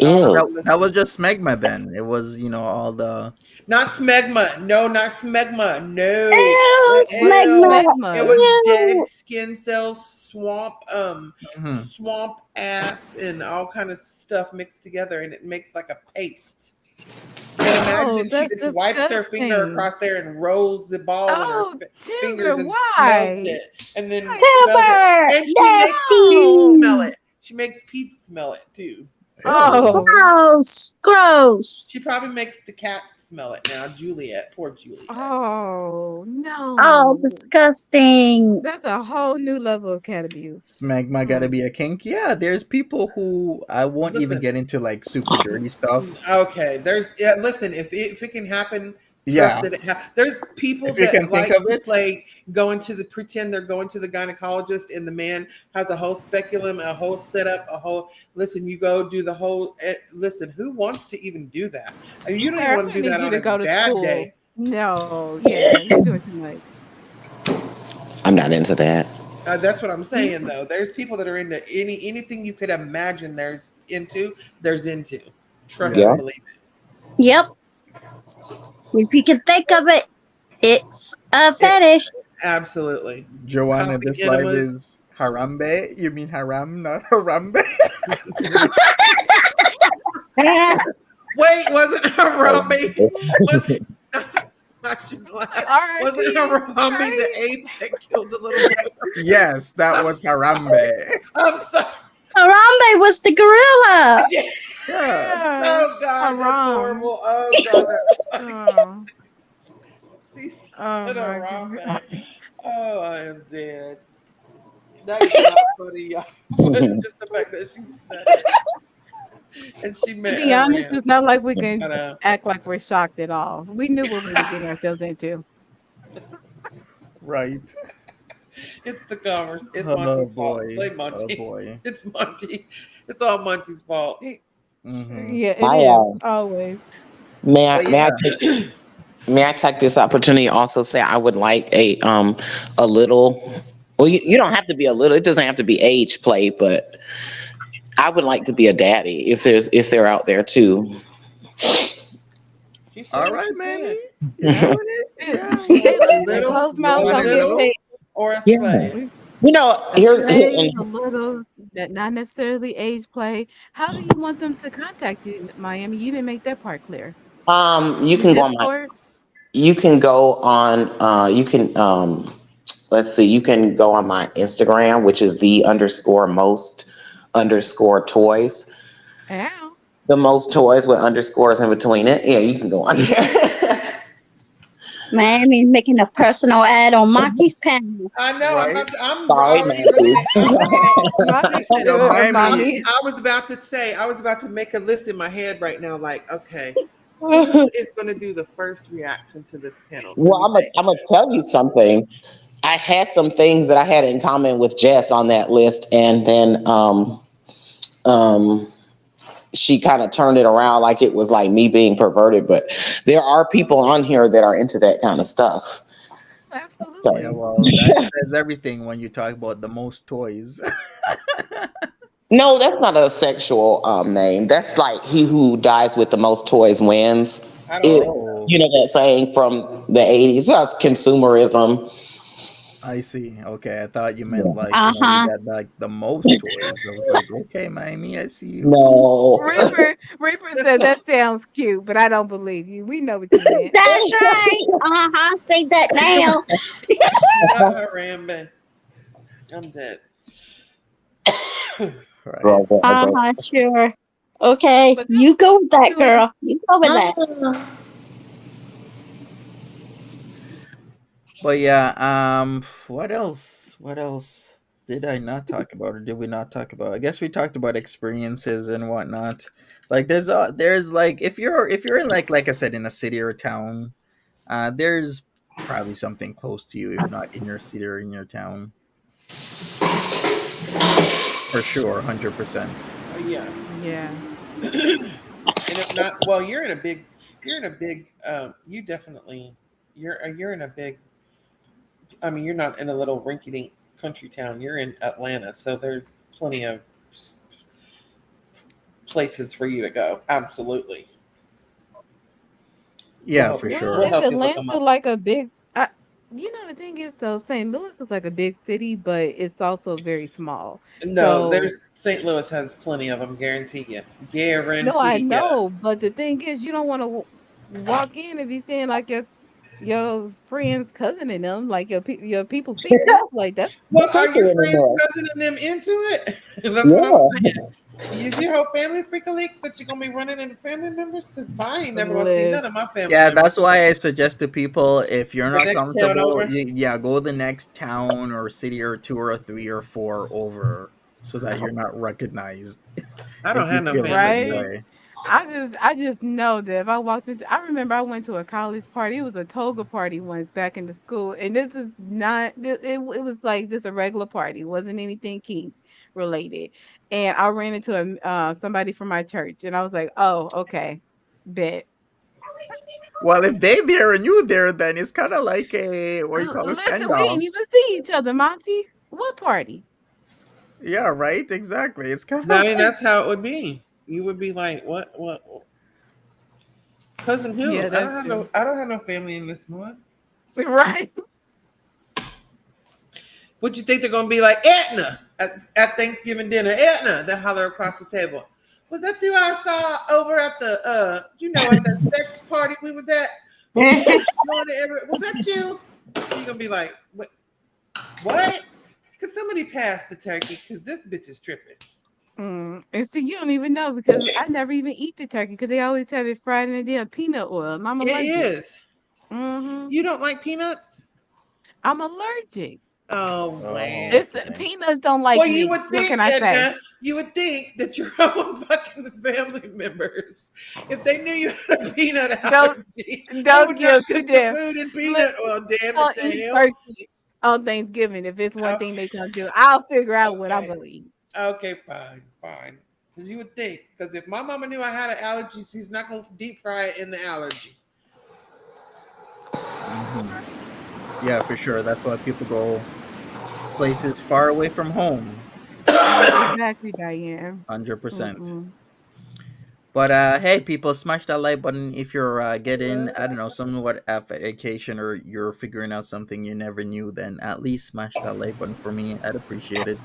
Ew. That was just smegma then. It was, all the not smegma. No, not smegma. No. Ew, What's smegma. It smegma? was dead Ew. skin cells, Mhm. swamp ass, and all kind of stuff mixed together, and it makes like a paste. And Oh, imagine she that's just wipes her finger disgusting. across there and rolls the ball in her Oh, fingers Timber, and smells why? it, and then Why? smells it. Super And she makes Pete smell nasty. No. it. She makes Pete smell it too. Ew. Oh, Gross. Gross. She probably makes the cat smell it now. Juliet, poor Juliet. oh Oh, no. disgusting. That's a whole new level of cat abuse. Smegma gotta Mm. be a kink. Yeah, there's people who I won't even Listen, get into like super dirty stuff. okay. There's Listen, if it can happen Yeah, There's people if you that can think like of to it. play, pretend they're going to the gynecologist, and the man has a whole speculum, a whole setup, a whole. Listen, you go do the whole. Listen, who wants to even do that? I mean, you don't even Sir, I'm want to gonna do need that you on to a go to bad school. day. No, yeah, you're doing too much. I'm not into that. That's what I'm You, saying, though. There's people that are into anything you could imagine. There's into. Trust Yeah. Yeah. and believe it. Yep. If you can think of it, it's a It fetish. absolutely. Joanna, Coffee this live enemas. is Harambe. You mean haram, not Harambe? Wait, wasn't Harambe? Was it? I should laugh. Was it R.I.P. Harambe the Right? ape that killed the little boy? Yes, that was Harambe. I'm sorry. Harambe was the gorilla. Yeah. Yeah, Oh God, that's haram. horrible. Oh God. Oh, She said oh my Harambe. god. Oh, I am dead. That is not funny, y'all. But just the fact that she said it. And she To meant be honest, Haram. it's not like we But, can act like we're shocked at all. We knew what we were getting ourselves into. Right. it's the commerce. It's Oh Monty's fault. boy. Blame Oh Monty. boy. It's Monty. It's all Monty's fault. Mm-hmm. Yeah, it I is always. may I But may I yeah. take may I take this opportunity to also say I would like a little. Well, you don't have to be a little. It doesn't have to be age play, but I would like to be a daddy if they're out there too. She said All what right, she Manny. said. You're doing it. Yeah. She Hey, wants a listen, little, closed you mouths want a don't get little fed. or a Yeah. slave. We You know, a here slave, a and little, that not necessarily age play. How do you want them to contact you, Miami? You didn't make that part clear. you Through can go on my Discord? you can go on you can let's see, you can go on my Instagram, which is the underscore most underscore toys. Ow. The most toys with underscores in between it. Yeah, you can go on there. Miami's making a personal ad on Monty's panel. I know. Right. I'm Sorry, already looking Matthew. at. I'm looking at. Mommy, So Miami, mommy. I was about to say. I was about to make a list in my head right now. Like, okay, who is going to do the first reaction to this panel? Let Well, me think. I'm gonna tell you something. I had some things that I had in common with Jess on that list, and then um, she kind of turned it around like it was like me being perverted. But there are people on here that are into that kind of stuff. yeah, Absolutely. So well, that says everything when you talk about the most toys. no, that's not a sexual name. That's like he who dies with the most toys wins. I don't It, think so. Oh, you know that saying from the '80s. That's consumerism. I see. Okay, I thought you meant Yeah. like, you Uh-huh. got like the most toys. I was like, okay, Miami, I see you. No. Reaper said that sounds cute, but I don't believe you. We know what you meant. That's right. Uh-huh. Say that now. Not Harambe. I'm dead. Right. Girl, girl, girl. Uh-huh, sure. Okay, But you go with that, this was girl. You go with that. But yeah, what else? What else did I not talk about, or did we not talk about? I guess we talked about experiences and whatnot. Like there's like if you're in like I said, in a city or a town, there's probably something close to you, if not in your city or in your town, for sure, 100%. Oh yeah. yeah. And if not, well, you're in a big. You definitely, you're in a big. I mean, you're not in a little rinky-dink country town. You're in Atlanta, so there's plenty of places for you to go. Absolutely. We'll Yeah, help for you. Well, We'll sure. if help you look them Atlanta up. like a big, the thing is though, St. Louis is like a big city, but it's also very small. No, So there's St. Louis has plenty of them. Guarantee you. no, I Guarantee you. know, but the thing is, you don't want to walk in and be seeing like your friend's cousin and them, like your people's people. Like that's Well, Get that are your thing in friends, there. cousin, and them into it? That's what I'm Yeah. saying. Is your whole family freak leaks that you're gonna be running into family members? Because I ain't never gonna see live. none of my family Yeah, members. that's why I suggest to people, if you're The not next town comfortable, over. yeah, go the next town or city or two or three or four over, so that you're not recognized I if don't you have no feel a family, certain Right? so way. I just know that if I walked into, I remember I went to a college party. It was a toga party once back in the school, and this is not. It was like just a regular party. It wasn't anything kink related. And I ran into somebody from my church, and I was like, oh, okay, bet. Well, if they there and you there, then it's kind of like a what you call a Listen, we standoff. ain't even see each other, Monty. What party? Yeah, right. Exactly. It's kind No, I of mean like that's how it would be. You would be like, cousin who? Yeah, that's true. I don't have no family in this one. Right. What you think they're gonna be like, Etna at Thanksgiving dinner? Etna, they holler across the table. Was that you I saw over at the at that sex party we was at? Was that you? And you're gonna be like, what? Could somebody pass the turkey? Because this bitch is tripping. And see, you don't even know because I never even eat the turkey because they always have it fried in a damn peanut oil, and I'm It allergic. is. hmm You don't like peanuts? I'm allergic. Oh oh, man. It's okay. peanuts don't like Well, you me. would What can think, I say? Edna, you would think that your own fucking family members, if they knew you had a peanut Don't allergy, they don't would not give to cook your them. food in Look, peanut oil. Damn it I'll to eat hell. turkey on Thanksgiving if it's one Oh, thing they can do. I'll figure out what I'm okay. gonna eat. Okay, fine. Because you would think, because if my mama knew I had an allergy, she's not going to deep fry it in the allergy. Hmm. Yeah, for sure. That's why people go places far away from home. Exactly, Diane. 100%. Mm-mm. But hey, people, smash that like button if you're getting, I don't know, somewhat of education or you're figuring out something you never knew. Then at least smash that like button for me. I'd appreciate it.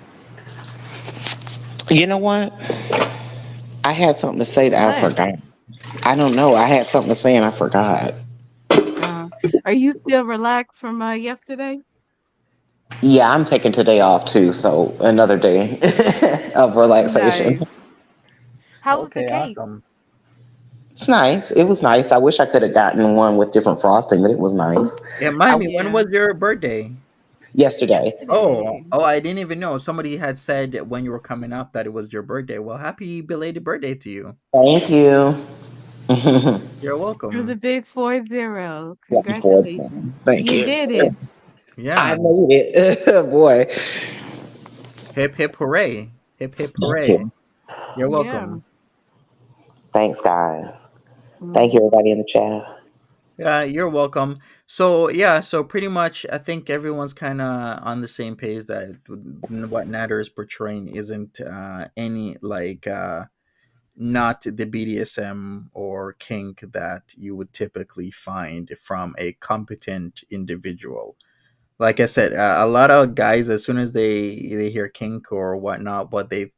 You know what? I had something to say that I What? forgot. I don't know. I had something to say and I forgot. Uh, are you still relaxed from yesterday? Yeah, I'm taking today off too, so another day of relaxation. Nice. How was the Okay, cake? awesome. It's nice. It was nice. I wish I could have gotten one with different frosting, but it was nice. Yeah, I mind me, when Yeah. was your birthday? yesterday. Oh, Yesterday. I didn't even know. Somebody had said when you were coming up that it was your birthday. Well, happy belated birthday to you. Thank you. You're It was a welcome. big 40. Happy fourth. Congratulations. Thank You you. did it. Yeah. I made it. Boy. Hip hip hooray. Hip hip Thank hooray. you. You're Yeah. welcome. Thanks, guys. Thank you, hmm everybody in the chat. Yeah, you're welcome. So yeah, so pretty much I think everyone's kind of on the same page that what Nader is portraying isn't any like not the BDSM or kink that you would typically find from a competent individual. Like I said, a lot of guys, as soon as they hear kink or whatnot, what they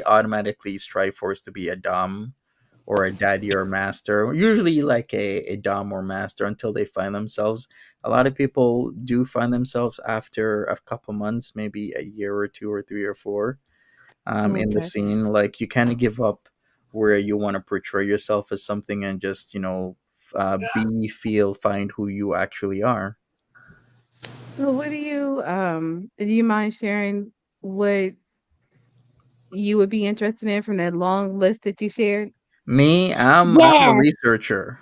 automatically strive for is to be a dom or a daddy or master. Usually, like a dom or master until they find themselves. A lot of people do find themselves after a couple months, maybe a year or two or three or four, in the Okay. scene. Like you kind of give up where you want to portray yourself as something and just be, feel, find who you actually are. So what do you mind sharing what you would be interested in from that long list that you shared? Me, I'm a Yes. researcher.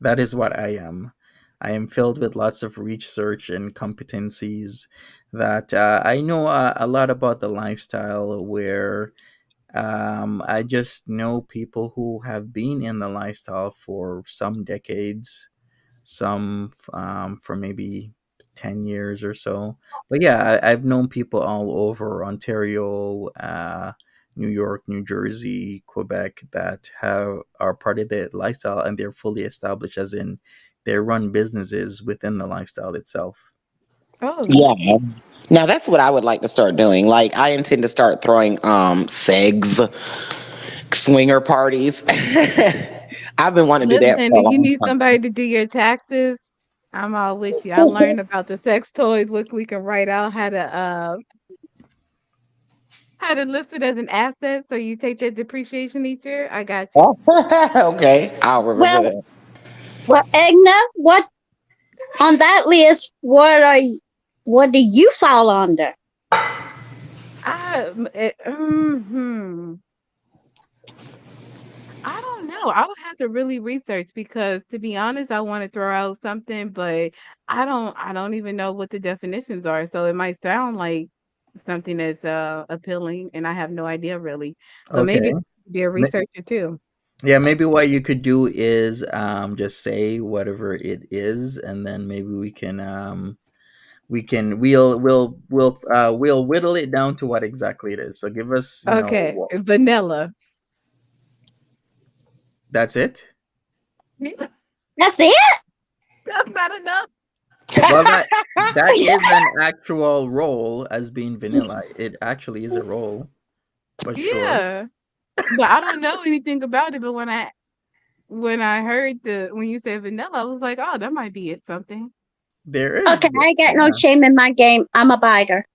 That is what I am. I am filled with lots of research and competencies that I know a lot about the lifestyle where I just know people who have been in the lifestyle for some decades, some for maybe 10 years or so. But yeah, I've known people all over Ontario, New York, New Jersey, Quebec that have are part of the lifestyle and they're fully established, as in they run businesses within the lifestyle itself. Oh, Yeah. nice. Now that's what I would like to start doing. Like I intend to start throwing segs, swinger parties. I've been wanting to do that Listen, for a if you long need time. somebody to do your taxes, I'm all with you. I learned about the sex toys. What we can write out how to list it as an asset, so you take that depreciation each year. I got you. Okay, I'll remember Well, that. well, Egna, what on that list? What do you fall under? I, mm, eh, mhm. I don't know. I would have to really research because to be honest, I want to throw out something, but I don't even know what the definitions are. So it might sound like something that's appealing and I have no idea really. So maybe Okay. I could be a Ma- researcher too. Yeah, maybe what you could do is just say whatever it is, and then maybe we'll whittle it down to what exactly it is. So give us, Okay. Vanilla. that's it. That's it. That's not enough. Well, that is an actual role as being vanilla. It actually is a role, but sure, Yeah. But I don't know anything about it. But when I heard when you said vanilla, I was like, oh, that might be it something. there is. Okay, I ain't got no Yeah, shame in my game. I'm a biter.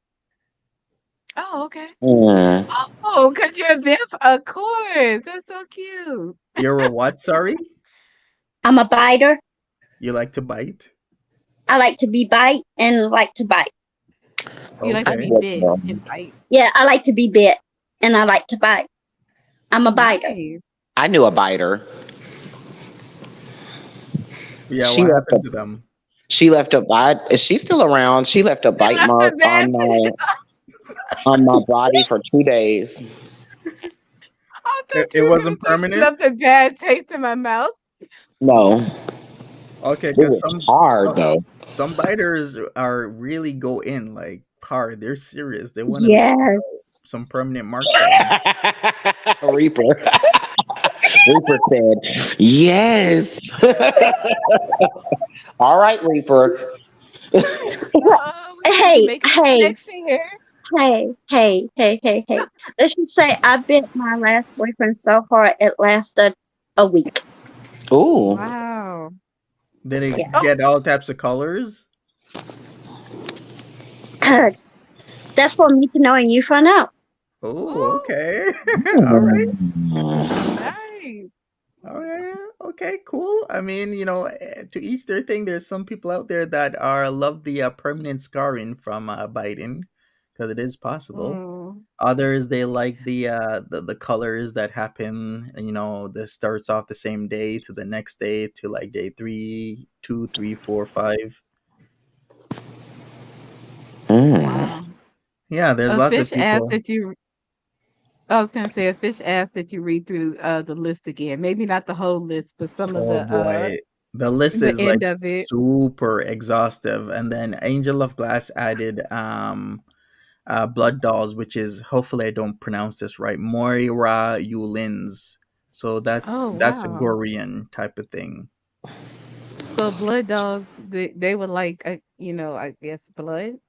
Oh, okay. Mm. Oh, because you're a vamp, of course. That's so cute. you're a what? Sorry, I'm a biter. you like to bite. I like to be bite and like to bite. You like I to Okay, be knew bit a, and bite. Yeah, I like to be bit and I like to bite. I'm a biter. Nice. I knew a biter. yeah. She What left a happened to them? she left a bite. Is she still around? She left a You bite left mark it bad. on my body for 2 days. I It, thought it you were wasn't gonna say she permanent. left a bad taste in my mouth. No, Okay, it because was hard uh, though. some biters are really go in like hard. They're serious. They want to leave Yes. some permanent marks on. Reaper. Reaper said, yes. All right, Reaper. Oh, we must be Hey, making a hey, connection here. hey. Let's just say I bit my last boyfriend so hard it lasted a week. Ooh. Wow. Did it Yeah. Oh, get all types of colors? That's for me to know and you find out. Oh, oh, okay. All right. Mm. nice. Oh yeah. Okay. Cool. I mean, to each their thing. There's some people out there that are love the permanent scarring from biting, because it is possible. Mm. Others they like the colors that happen. This starts off the same day to the next day to like day three, two, three, four, five. Mm. Wow. Yeah, there's A lots of fish asked people. that you I was gonna say a fish asked that you read through the list again. Maybe not the whole list, but some of Oh boy, the list the is like end of it. super exhaustive. And then Angel of Glass added blood dolls, which is, hopefully I don't pronounce this right, Moira Yulins. So Oh that's a wow. Gorian type of thing. So blood dogs, they would like I guess blood.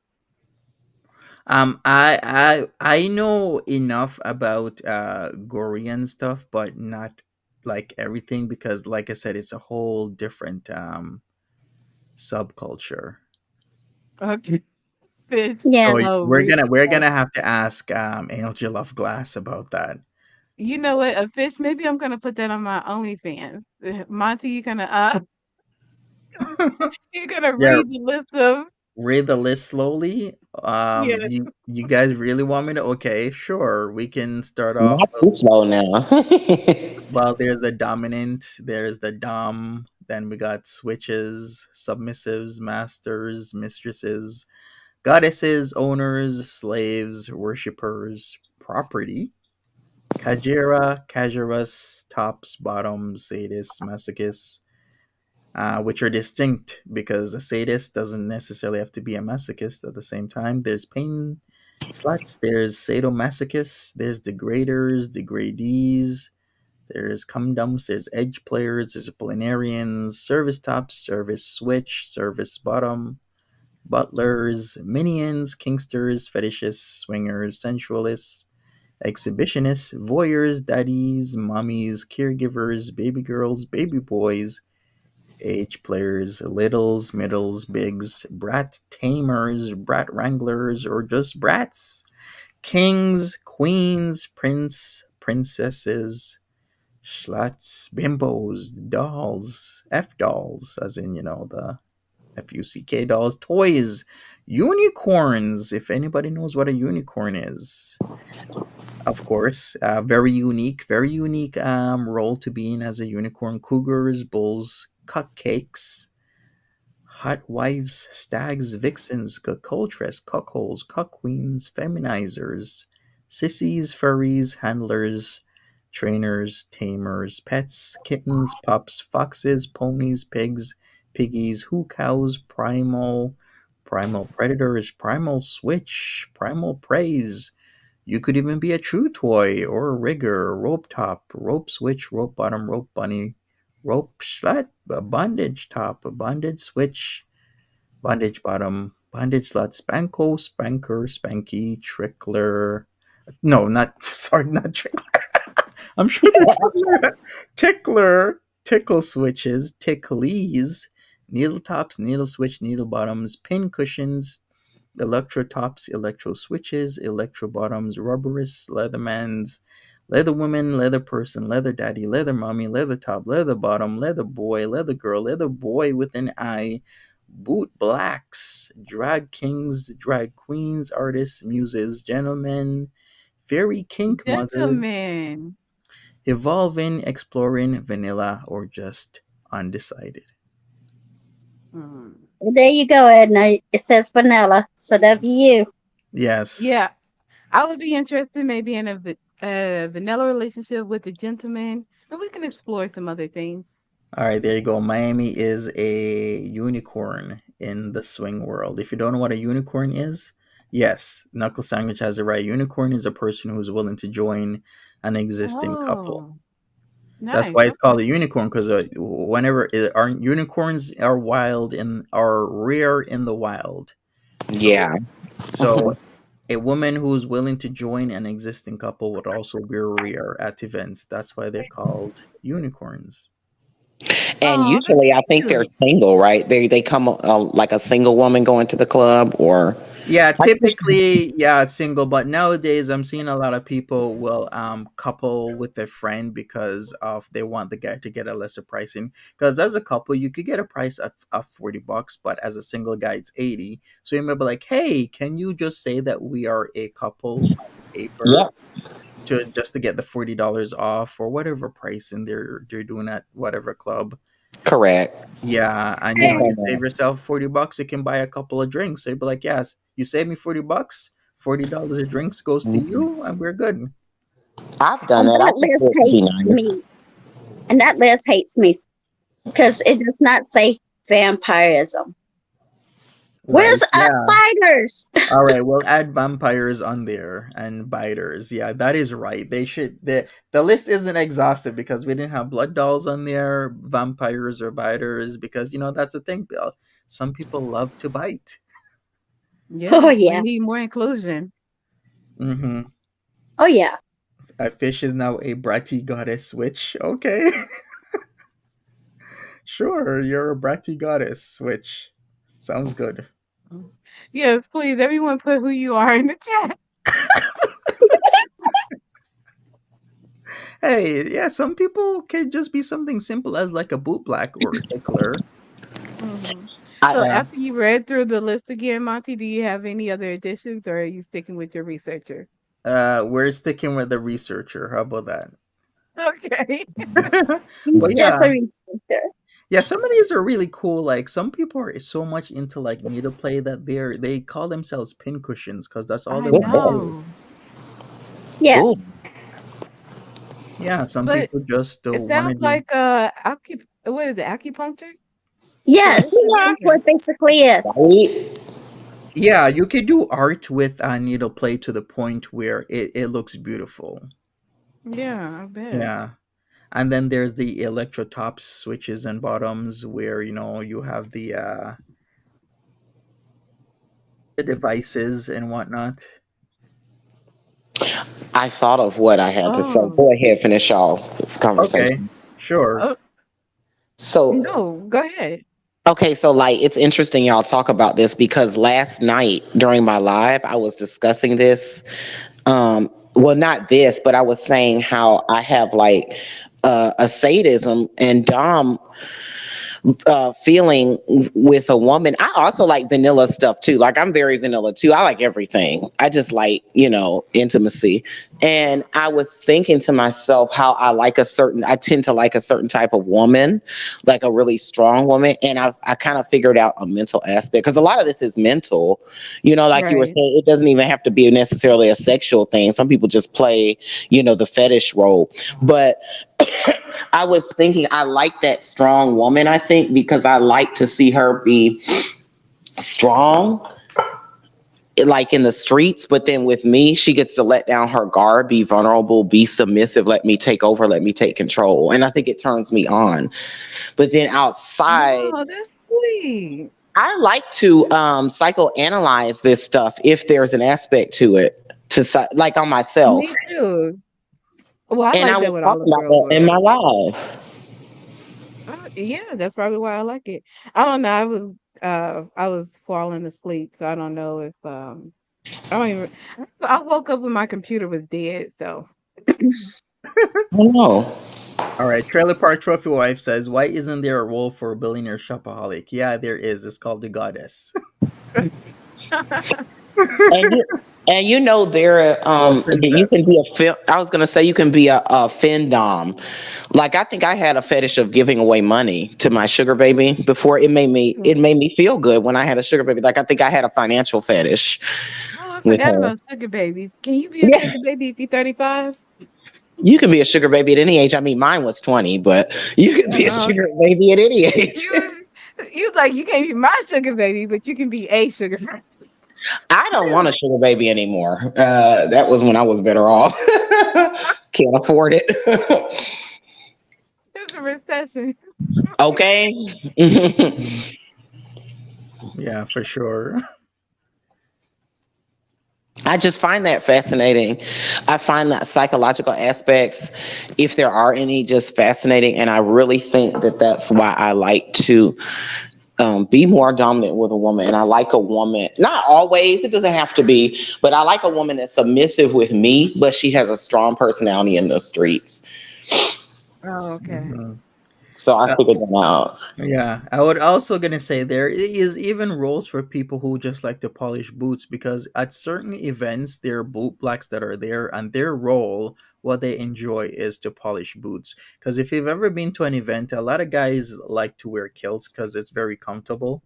I know enough about Gorian stuff, but not like everything, because like I said, it's a whole different subculture. Okay. Fish. Yeah. So Oh, we're really? gonna we're gonna have to ask Angel of Glass about that. You know what? A fish. Maybe I'm gonna put that on my OnlyFans. Monty, you're gonna Yeah, read the list of read the list slowly. yeah. You guys really want me to? Okay, sure. We can start off. Not too slow now. Well, there's the dominant, there's the dom, then we got switches, submissives, masters, mistresses, goddesses, owners, slaves, worshippers, property, kajira, kajiras, tops, bottoms, sadists, masochists, which are distinct because a sadist doesn't necessarily have to be a masochist at the same time. There's pain sluts, there's sadomasochists, there's degraders, degradees, there's cum dumps, there's edge players, there's planarians, service tops, service switch, service bottom, butlers, minions, kinksters, fetishists, swingers, sensualists, exhibitionists, voyeurs, daddies, mommies, caregivers, baby girls, baby boys, age players, littles, middles, bigs, brat tamers, brat wranglers, or just brats, kings, queens, princesses, schlats, bimbos, dolls, F dolls, as in, the FUCK dolls, toys, unicorns, if anybody knows what a unicorn is. Of course, very unique role to be in as a unicorn. Cougars, bulls, cupcakes, hot wives, stags, vixens, cuckoldress, cuckolds, cuckqueens, feminizers, sissies, furries, handlers, trainers, tamers, pets, kittens, pups, foxes, ponies, pigs, piggies, who cows, primal predators, primal switch, primal praise. You could even be a true toy or a rigger, rope top, rope switch, rope bottom, rope bunny, rope slut, a bondage top, a bondage switch, bondage bottom, bondage slut, spanko, spanker, spanky, trickler. No, not sorry, not trickler. I'm sure they're tickler. Tickler, tickle switches, ticklies, needle tops, needle switch, needle bottoms, pin cushions, electro tops, electro switches, electro bottoms, rubberists, leathermans, leather woman, leather person, leather daddy, leather mommy, leather top, leather bottom, leather boy, leather girl, leather boy with an eye, boot blacks, drag kings, drag queens, artists, muses, gentlemen, fairy kink mothers, Gentlemen. evolving, exploring, vanilla, or just undecided. Mm. Well, there you go, Edna. It says vanilla, so that'd be you. Yes. Yeah, I would be interested maybe in a vanilla relationship with a gentleman, and we can explore some other things. All right, there you go. Miami is a unicorn in the swing world. If you don't know what a unicorn is, yes, Knuckle Sandwich has it right. Unicorn is a person who's willing to join an existing couple. Oh, That's nice. why it's called Okay. a unicorn because whenever our unicorns are wild and are rare in the wild. So, Yeah. so a woman who's willing to join an existing couple would also be rare at events. That's why they're called unicorns. And Oh, that's usually, I think they're cute. single, right? They come like a single woman going to the club, or Yeah, I think typically, yeah, single. But nowadays, I'm seeing a lot of people will couple with their friend because of they want the guy to get a lesser pricing. Because as a couple, you could get a price of $40, but as a single guy, it's 80. So you might be like, hey, can you just say that we are a couple on paper yeah, to just to get the $40 off or whatever pricing they're doing at whatever club. correct. Yeah, and I've you done save that. yourself $40, you can buy a couple of drinks. So you'd be like, yes, you save me $40, $40 of drinks goes to Mhm. you, and we're good. I've done And that. I that think list it would be hates nice. me. And that list hates me because it does not say vampirism. Right. Where's us Yeah. fighters? All right, we'll add vampires on there and biters. Yeah, that is right. They should the list isn't exhaustive because we didn't have blood dolls on there, vampires or biters, because that's the thing, Bill. Some people love to bite. Oh Yeah, we yeah. need more inclusion. Mm-hmm. Oh yeah. A fish is now a bratty goddess, which okay. Sure, you're a bratty goddess, which sounds good. Mm. Yes, please, everyone put who you are in the chat. Hey, yeah, some people can just be something simple as like a boot black or a tickler. Hmm. I So Yeah. after you read through the list again, Monty, do you have any other additions, or are you sticking with your researcher? We're sticking with the researcher. How about that? Okay. He's But just yeah, a researcher. yeah, some of these are really cool. Like some people are so much into like needle play that they call themselves pin cushions because that's all I they oh want to boy, do. know, oh Yes. Yeah, some but people just it want to sounds do. like what is it, acupuncture? So Yes. that's yeah, That's what it interesting. basically is. right. Yeah, you could do art with needle play to the point where it looks beautiful. Yeah, I bet. Yeah. And then there's the electro tops, switches, and bottoms where you have the devices and whatnot. I thought of what I had to say. Oh, Go ahead, finish y'all's Okay, conversation. sure. oh So no, go ahead. okay, so like it's interesting y'all talk about this because last night during my live I was discussing this. Well, not this, but I was saying how I have like a sadism, and Dom feeling with a woman. I also like vanilla stuff too. Like I'm very vanilla too. I like everything. I just like, intimacy. And I was thinking to myself how I tend to like a certain type of woman, like a really strong woman. And I kind of figured out a mental aspect because a lot of this is mental, like you were Right. saying, it doesn't even have to be necessarily a sexual thing. Some people just play, the fetish role. But I was thinking I like that strong woman, I think, because I like to see her be strong, like in the streets. But then with me, she gets to let down her guard, be vulnerable, be submissive, let me take over, let me take control. And I think it turns me on. But then outside, Oh, that's sweet. I like to psychoanalyze this stuff if there's an aspect to it, like on myself. Me too. Well, I And I like that was with all the talking about girl that in love. my life. Yeah, that's probably why I like it. I don't know. I was falling asleep, so I don't know if I don't even. I woke up when my computer was dead. So I don't know. All right, Trailer Park Trophy Wife says, "Why isn't there a role for a billionaire shopaholic?" Yeah, there is. It's called the Goddess. And there Or you princess. can be I was gonna say you can be a findom. Like I think I had a fetish of giving away money to my sugar baby before. It made me feel good when I had a sugar baby. Like I think I had a financial fetish Oh, I with forgot her. about sugar babies. Can you be a Yeah. sugar baby if you're 35? You can be a sugar baby at any age. I mean mine was 20, but you can be a Oh, sugar baby at any age. you like you can't be my sugar baby, but you can be a sugar baby. I don't want a sugar baby anymore. That was when I was better off. Can't afford it. It's a recession. Okay. Yeah, for sure. I just find that fascinating. I find that psychological aspects, if there are any, just fascinating. And I really think that that's why I like to be more dominant with a woman. And I like a woman, not always, it doesn't have to be, but I like a woman that's submissive with me, but she has a strong personality in the streets. Oh, okay. Mhm. So I figured that out. Yeah, I would also gonna say there is even roles for people who just like to polish boots because at certain events there are boot blacks that are there and their role, what they enjoy is to polish boots. Because if you've ever been to an event, a lot of guys like to wear kilts because it's very comfortable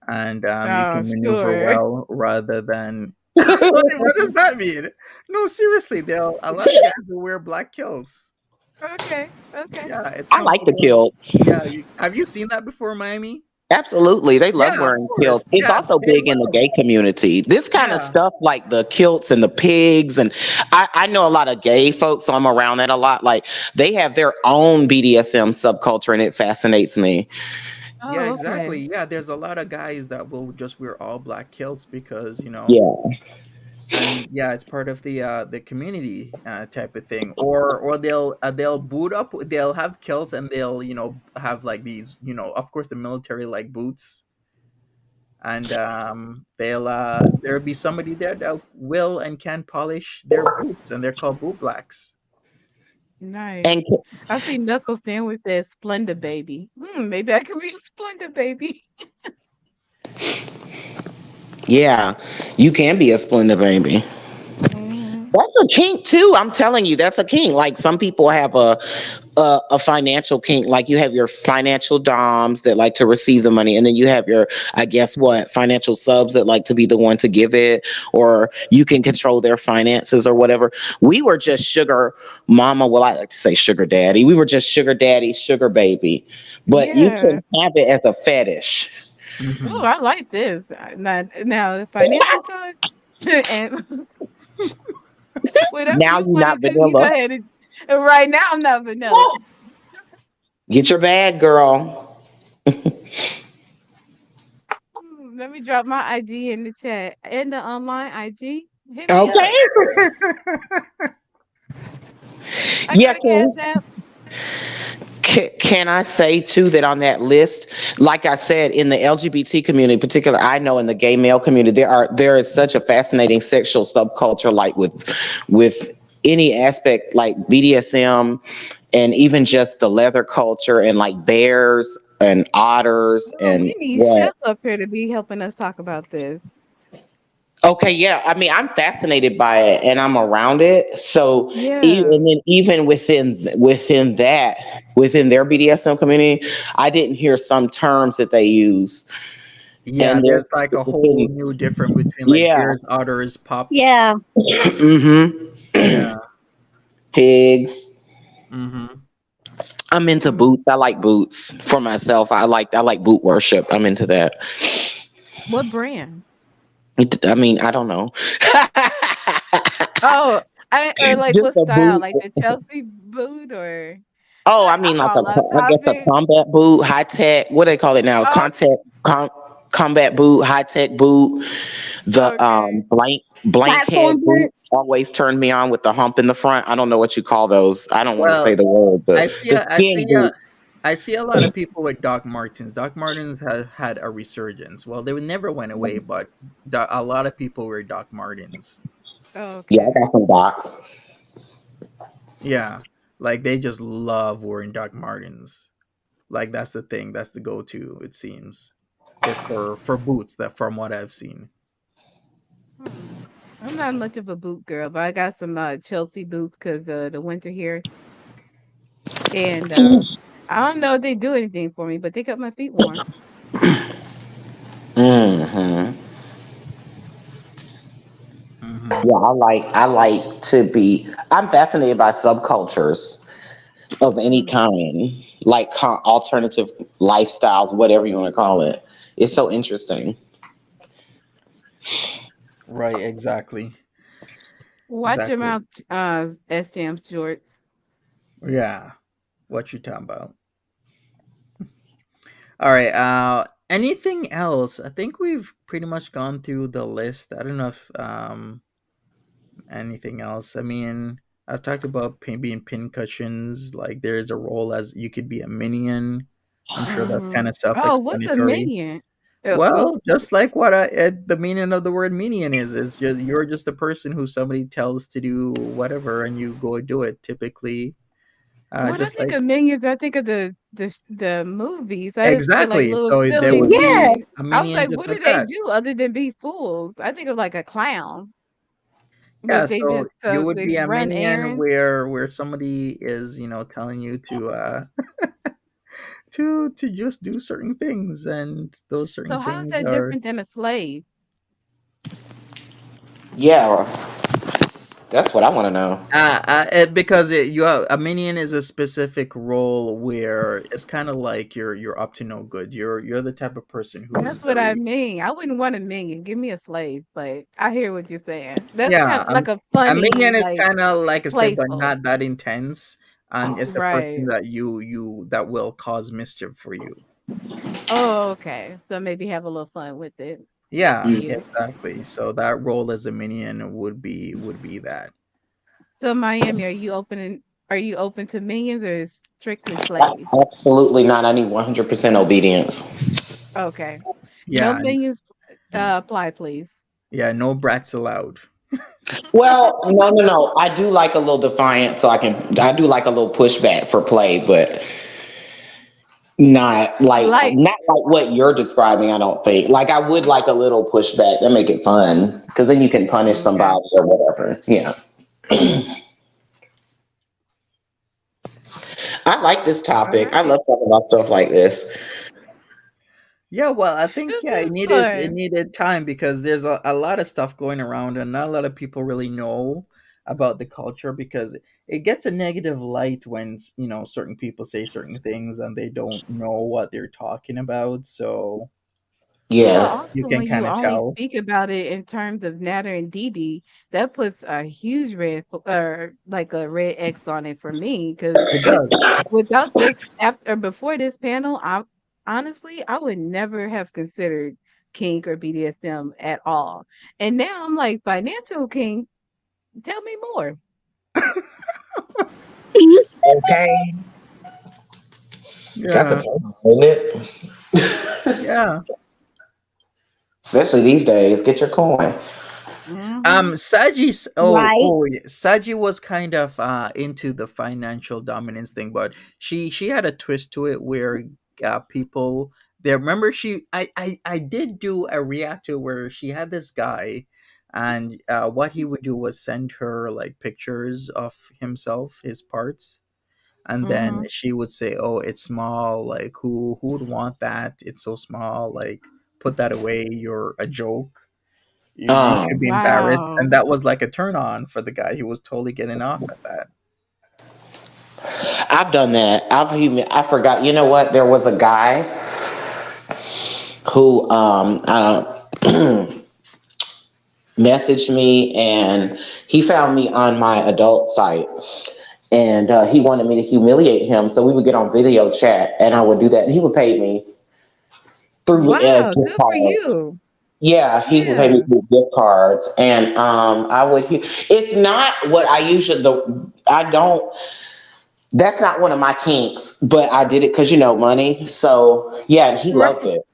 and you Oh, can maneuver sure. well rather than. What does that mean? No, seriously, they'll a lot of guys will wear black kilts. Okay. Okay. Yeah, it's I like the comfortable. kilts. Yeah, have you seen that before, Miami? Absolutely. They love Yeah, of wearing course. kilts. It's Yeah, also they big in the love. gay community. This kind of Yeah, stuff like the kilts and the pigs. And I know a lot of gay folks, so I'm around that a lot. Like they have their own BDSM subculture and it fascinates me. yeah, Oh, okay. exactly. Yeah, there's a lot of guys that will just wear all black kilts because Yeah. and yeah, it's part of the community type of thing. Or they'll boot up. They'll have kilts and they'll have like these of course the military like boots and there'll be somebody there that will and can polish their boots and they're called boot blacks. Nice. And I see Knuckle Sandwich says Splenda Baby. Maybe I could be a Splenda Baby. yeah, you can be a Splendid baby. Mhm. That's a kink too. I'm telling you, that's a kink. Like some people have a financial kink. Like you have your financial doms that like to receive the money, and then you have your, I guess what, financial subs that like to be the one to give it, or you can control their finances or whatever. We were just sugar mama. Well, I like to say sugar daddy. We were just sugar daddy, sugar baby, but you Yeah. can have it as a fetish. Oh, Hmm. I like this. Now the financial talk and whatever Now you you're want to not do, you go vanilla. ahead and right now I'm not vanilla. Get your bag, girl. Let me drop my IG in the chat and the online IG. Hit me Okay. up. I Yeah. got a cash app. Can I say too that on that list, like I said, in the LGBT community, in particular, I know in the gay male community, there is such a fascinating sexual subculture, like with any aspect like BDSM and even just the leather culture and like bears. and otters Oh, and we need what. chefs up here to be helping us talk about this. Okay, yeah. I mean, I'm fascinated by it, and I'm around it. So, Yeah. and then even within their BDSM community, I didn't hear some terms that they use, Yeah, and there's there's like a whole specifically, new difference between like yeah, bears, otters, pups. Yeah. hmm, Yeah. pigs. Mm-hmm. I'm into Hmm. boots. I like boots for myself. I like boot worship. I'm into that. What brand? I mean, I don't know. Oh, I or like Just what a style? boot. Like the Chelsea boot or Oh, I I'm mean, like all off I guess a topic. combat boot, high tech. What do they call it now? Oh, Combat boot, high tech boot. The okay. blank head Platform boot boots. always turned me on with the hump in the front. I don't know what you call those. I don't want to say Well, the word, but I see. the I skin see. boots. I see a lot of people with Doc Martens. Doc Martens has had a resurgence. Well, they never went away, but a lot of people wear Doc Martens. Yeah, I Okay. got some docs. Yeah, like they just love wearing Doc Martens. Like that's the thing. That's the go-to. It seems, if for boots. That from what I've seen. Hmm. I'm not much of a boot girl, but I got some Chelsea boots because the winter here, and I don't know if they do anything for me, but they got my feet warm. Hmm. Mm-hmm. Yeah, I like to be. I'm fascinated by subcultures of any Mm. kind, like alternative lifestyles, whatever you want to call it. It's so interesting. Right. Exactly. Watch your Exactly. mouth, S Jam shorts. Yeah. What you talking about? All right. Anything else? I think we've pretty much gone through the list. I don't know if anything else. I mean, I've talked about being pin cushions. Like there is a role as you could be a minion. I'm sure that's kind Mhm. of Oh, what's a self-explanatory. minion? Oh, Well, just like what the meaning of the word minion is, it's just you're just a person who somebody tells to do whatever, and you go do it. Typically, when I just think like of minions, I think of the movies. I just think of like exactly. little So there silly would be minions. a Yes. I was minion like, just what do like they that. do other than be fools? I think of like a clown, Yeah, but they so just you would they be a run minion errands. where somebody is, telling you to just do certain things, and those So certain how is things that are different than a slave? Yeah, that's what I want to know. because a minion is a specific role where it's kind of like you're up to no good. You're the type of person who's That's what I very mean. I wouldn't want a minion. Give me a slave, but I hear what you're saying. That's kind yeah. of like a A funny, minion is like kind of like a slave, but playful. not that intense, and it's a person Right. that you that will cause mischief for you. Oh, okay. So maybe have a little fun with it. Yeah, Mm. Cute. exactly. So that role as a minion would be that. So Miami, are you open to minions or is strictly slaves? Absolutely not. I need 100% obedience. Okay. No Yeah, minions apply, please. yeah, no brats allowed. Well, no, no, no. I do like a little defiance, so I do like a little pushback for play, but Like not like what you're describing. I don't think. Like I would like a little pushback to make it fun, because then you can punish okay. somebody or whatever. Yeah, I like this All topic. I right. love talking about stuff like this. Yeah, well, I think This yeah, is it fun. needed time because there's a lot of stuff going around and not a lot of people really know about the culture because it gets a negative light when certain people say certain things and they don't know what they're talking about. So Well, Yeah. you also can when you kind of only tell. speak about it in terms of Natter and Dee, that puts a huge or like a red X on it for me because It does. without this after or before this panel, I honestly I would never have considered kink or BDSM at all. And now I'm like financial kinks. Tell me more. Okay. That's a Yeah, turn, isn't it? yeah. Especially these days. Get your coin. Hmm. Saji's Right. yeah, Saji was kind of into the financial dominance thing, but she had a twist to it where people there. Remember, I did do a reactor where she had this guy, and what he would do was send her like pictures of himself, his parts, and then Mm-hmm. she would say, "Oh, it's small. Like who would want that? It's so small. Like put that away. You're a joke. You should be embarrassed." And Wow. that was like a turn on for the guy. He was totally getting off at that. I've done that. I forgot. You know what? There was a guy who messaged me, and he found me on my adult site, and he wanted me to humiliate him. So we would get on video chat, and I would do that, and he would pay me through Wow. gift Good for cards. you. Yeah, he would pay me Yeah. through gift cards, and I would. It's not what I usually. I don't. That's not one of my kinks, but I did it because money. So yeah, and he loved Right. it.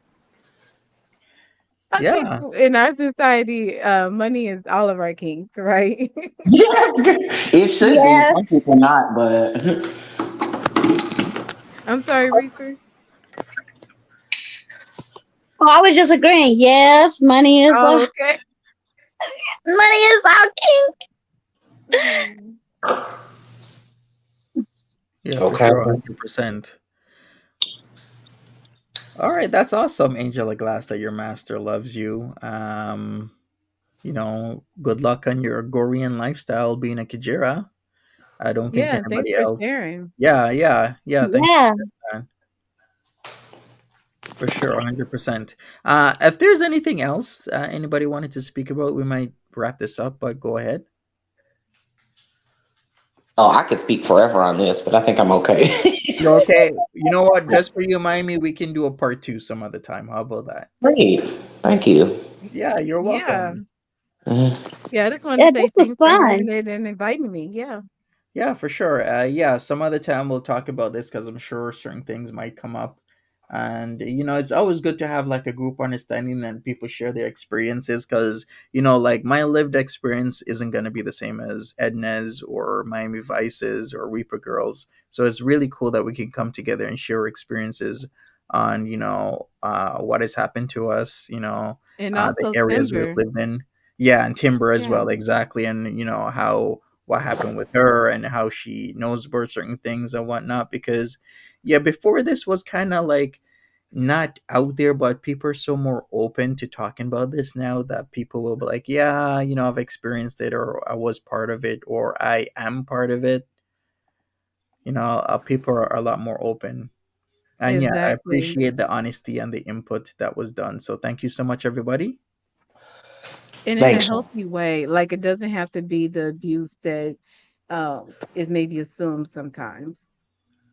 I think Yeah, in our society, money is all of our kinks, right? Yeah, it should be. Some Yes. people not, but I'm sorry, Reaper. Oh, I was just agreeing. Yes, Oh, okay. money is our king. Mhm. yeah, for okay. sure, 100%. All right, that's awesome, Angela Glass, that your master loves you. Good luck on your Gorian lifestyle being a Kajira. I don't think Yeah, thanks anybody for else. sharing. Yeah, yeah, yeah. Thanks, Yeah. man. For sure, 100%. If there's anything else anybody wanted to speak about, we might wrap this up. But go ahead. Oh, I could speak forever on this, but I think I'm okay. You're okay. You know what? Just for you, Miami, we can do a part two some other time. How about that? Great. Thank you. Yeah, you're Yeah. welcome. Mhm. Yeah, I just want to Yeah, say this was thanks for fun. having it and inviting me. Yeah. Yeah, for sure. Yeah, some other time we'll talk about this because I'm sure certain things might come up. And, it's always good to have like a group understanding and people share their experiences because, like my lived experience isn't going to be the same as Edna's or Miami Vice's or Reaper Girls. So it's really cool that we can come together and share experiences on, what has happened to us, And the also areas we've Timber. lived in. Yeah, and Timber as Yeah. well, exactly. And, how what happened with her and how she knows about certain things and whatnot. Because, yeah, before this was kind of like not out there, but people are so more open to talking about this now that people will be like, yeah, I've experienced it, or I was part of it, or I am part of it. People are a lot more open. And yeah, I Exactly. appreciate the honesty and the input that was done. So thank you so much, everybody. And in a Thanks. healthy way. Like it doesn't have to be the abuse that is maybe assumed sometimes.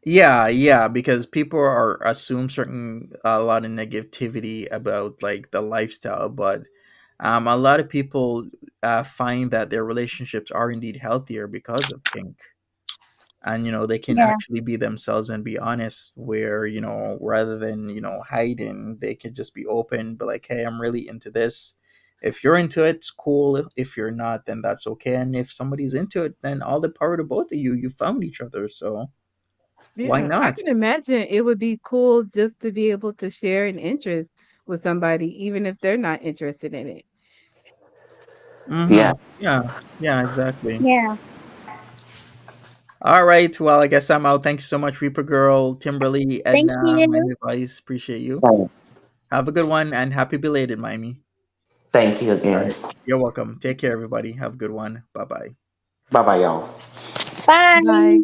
Yeah, yeah, because people are assume certain a lot of negativity about like the lifestyle, but a lot of people find that their relationships are indeed healthier because of kink, and they can Yeah. actually be themselves and be honest. Where rather than hiding, they can just be open, be like, "Hey, I'm really into this. If you're into it, it's cool. If you're not, then that's okay. And if somebody's into it, then all the power to both of you. You found each other, so why Yeah. I not?" can imagine it would be cool just to be able to share an interest with somebody, even if they're not interested in it. Yeah. Mm-hmm. Yeah. Yeah. Exactly. Yeah. All right. Well, I guess I'm out. Thank you so much, Reaper Girl, Timberly, Thank Edna, you. Miami Vice. Appreciate you. Thanks. Have a good one and happy belated, Miami. Thank you All again. right. You're welcome. Take care, everybody. Have a good one. Bye bye. Bye bye, y'all. Bye. Bye.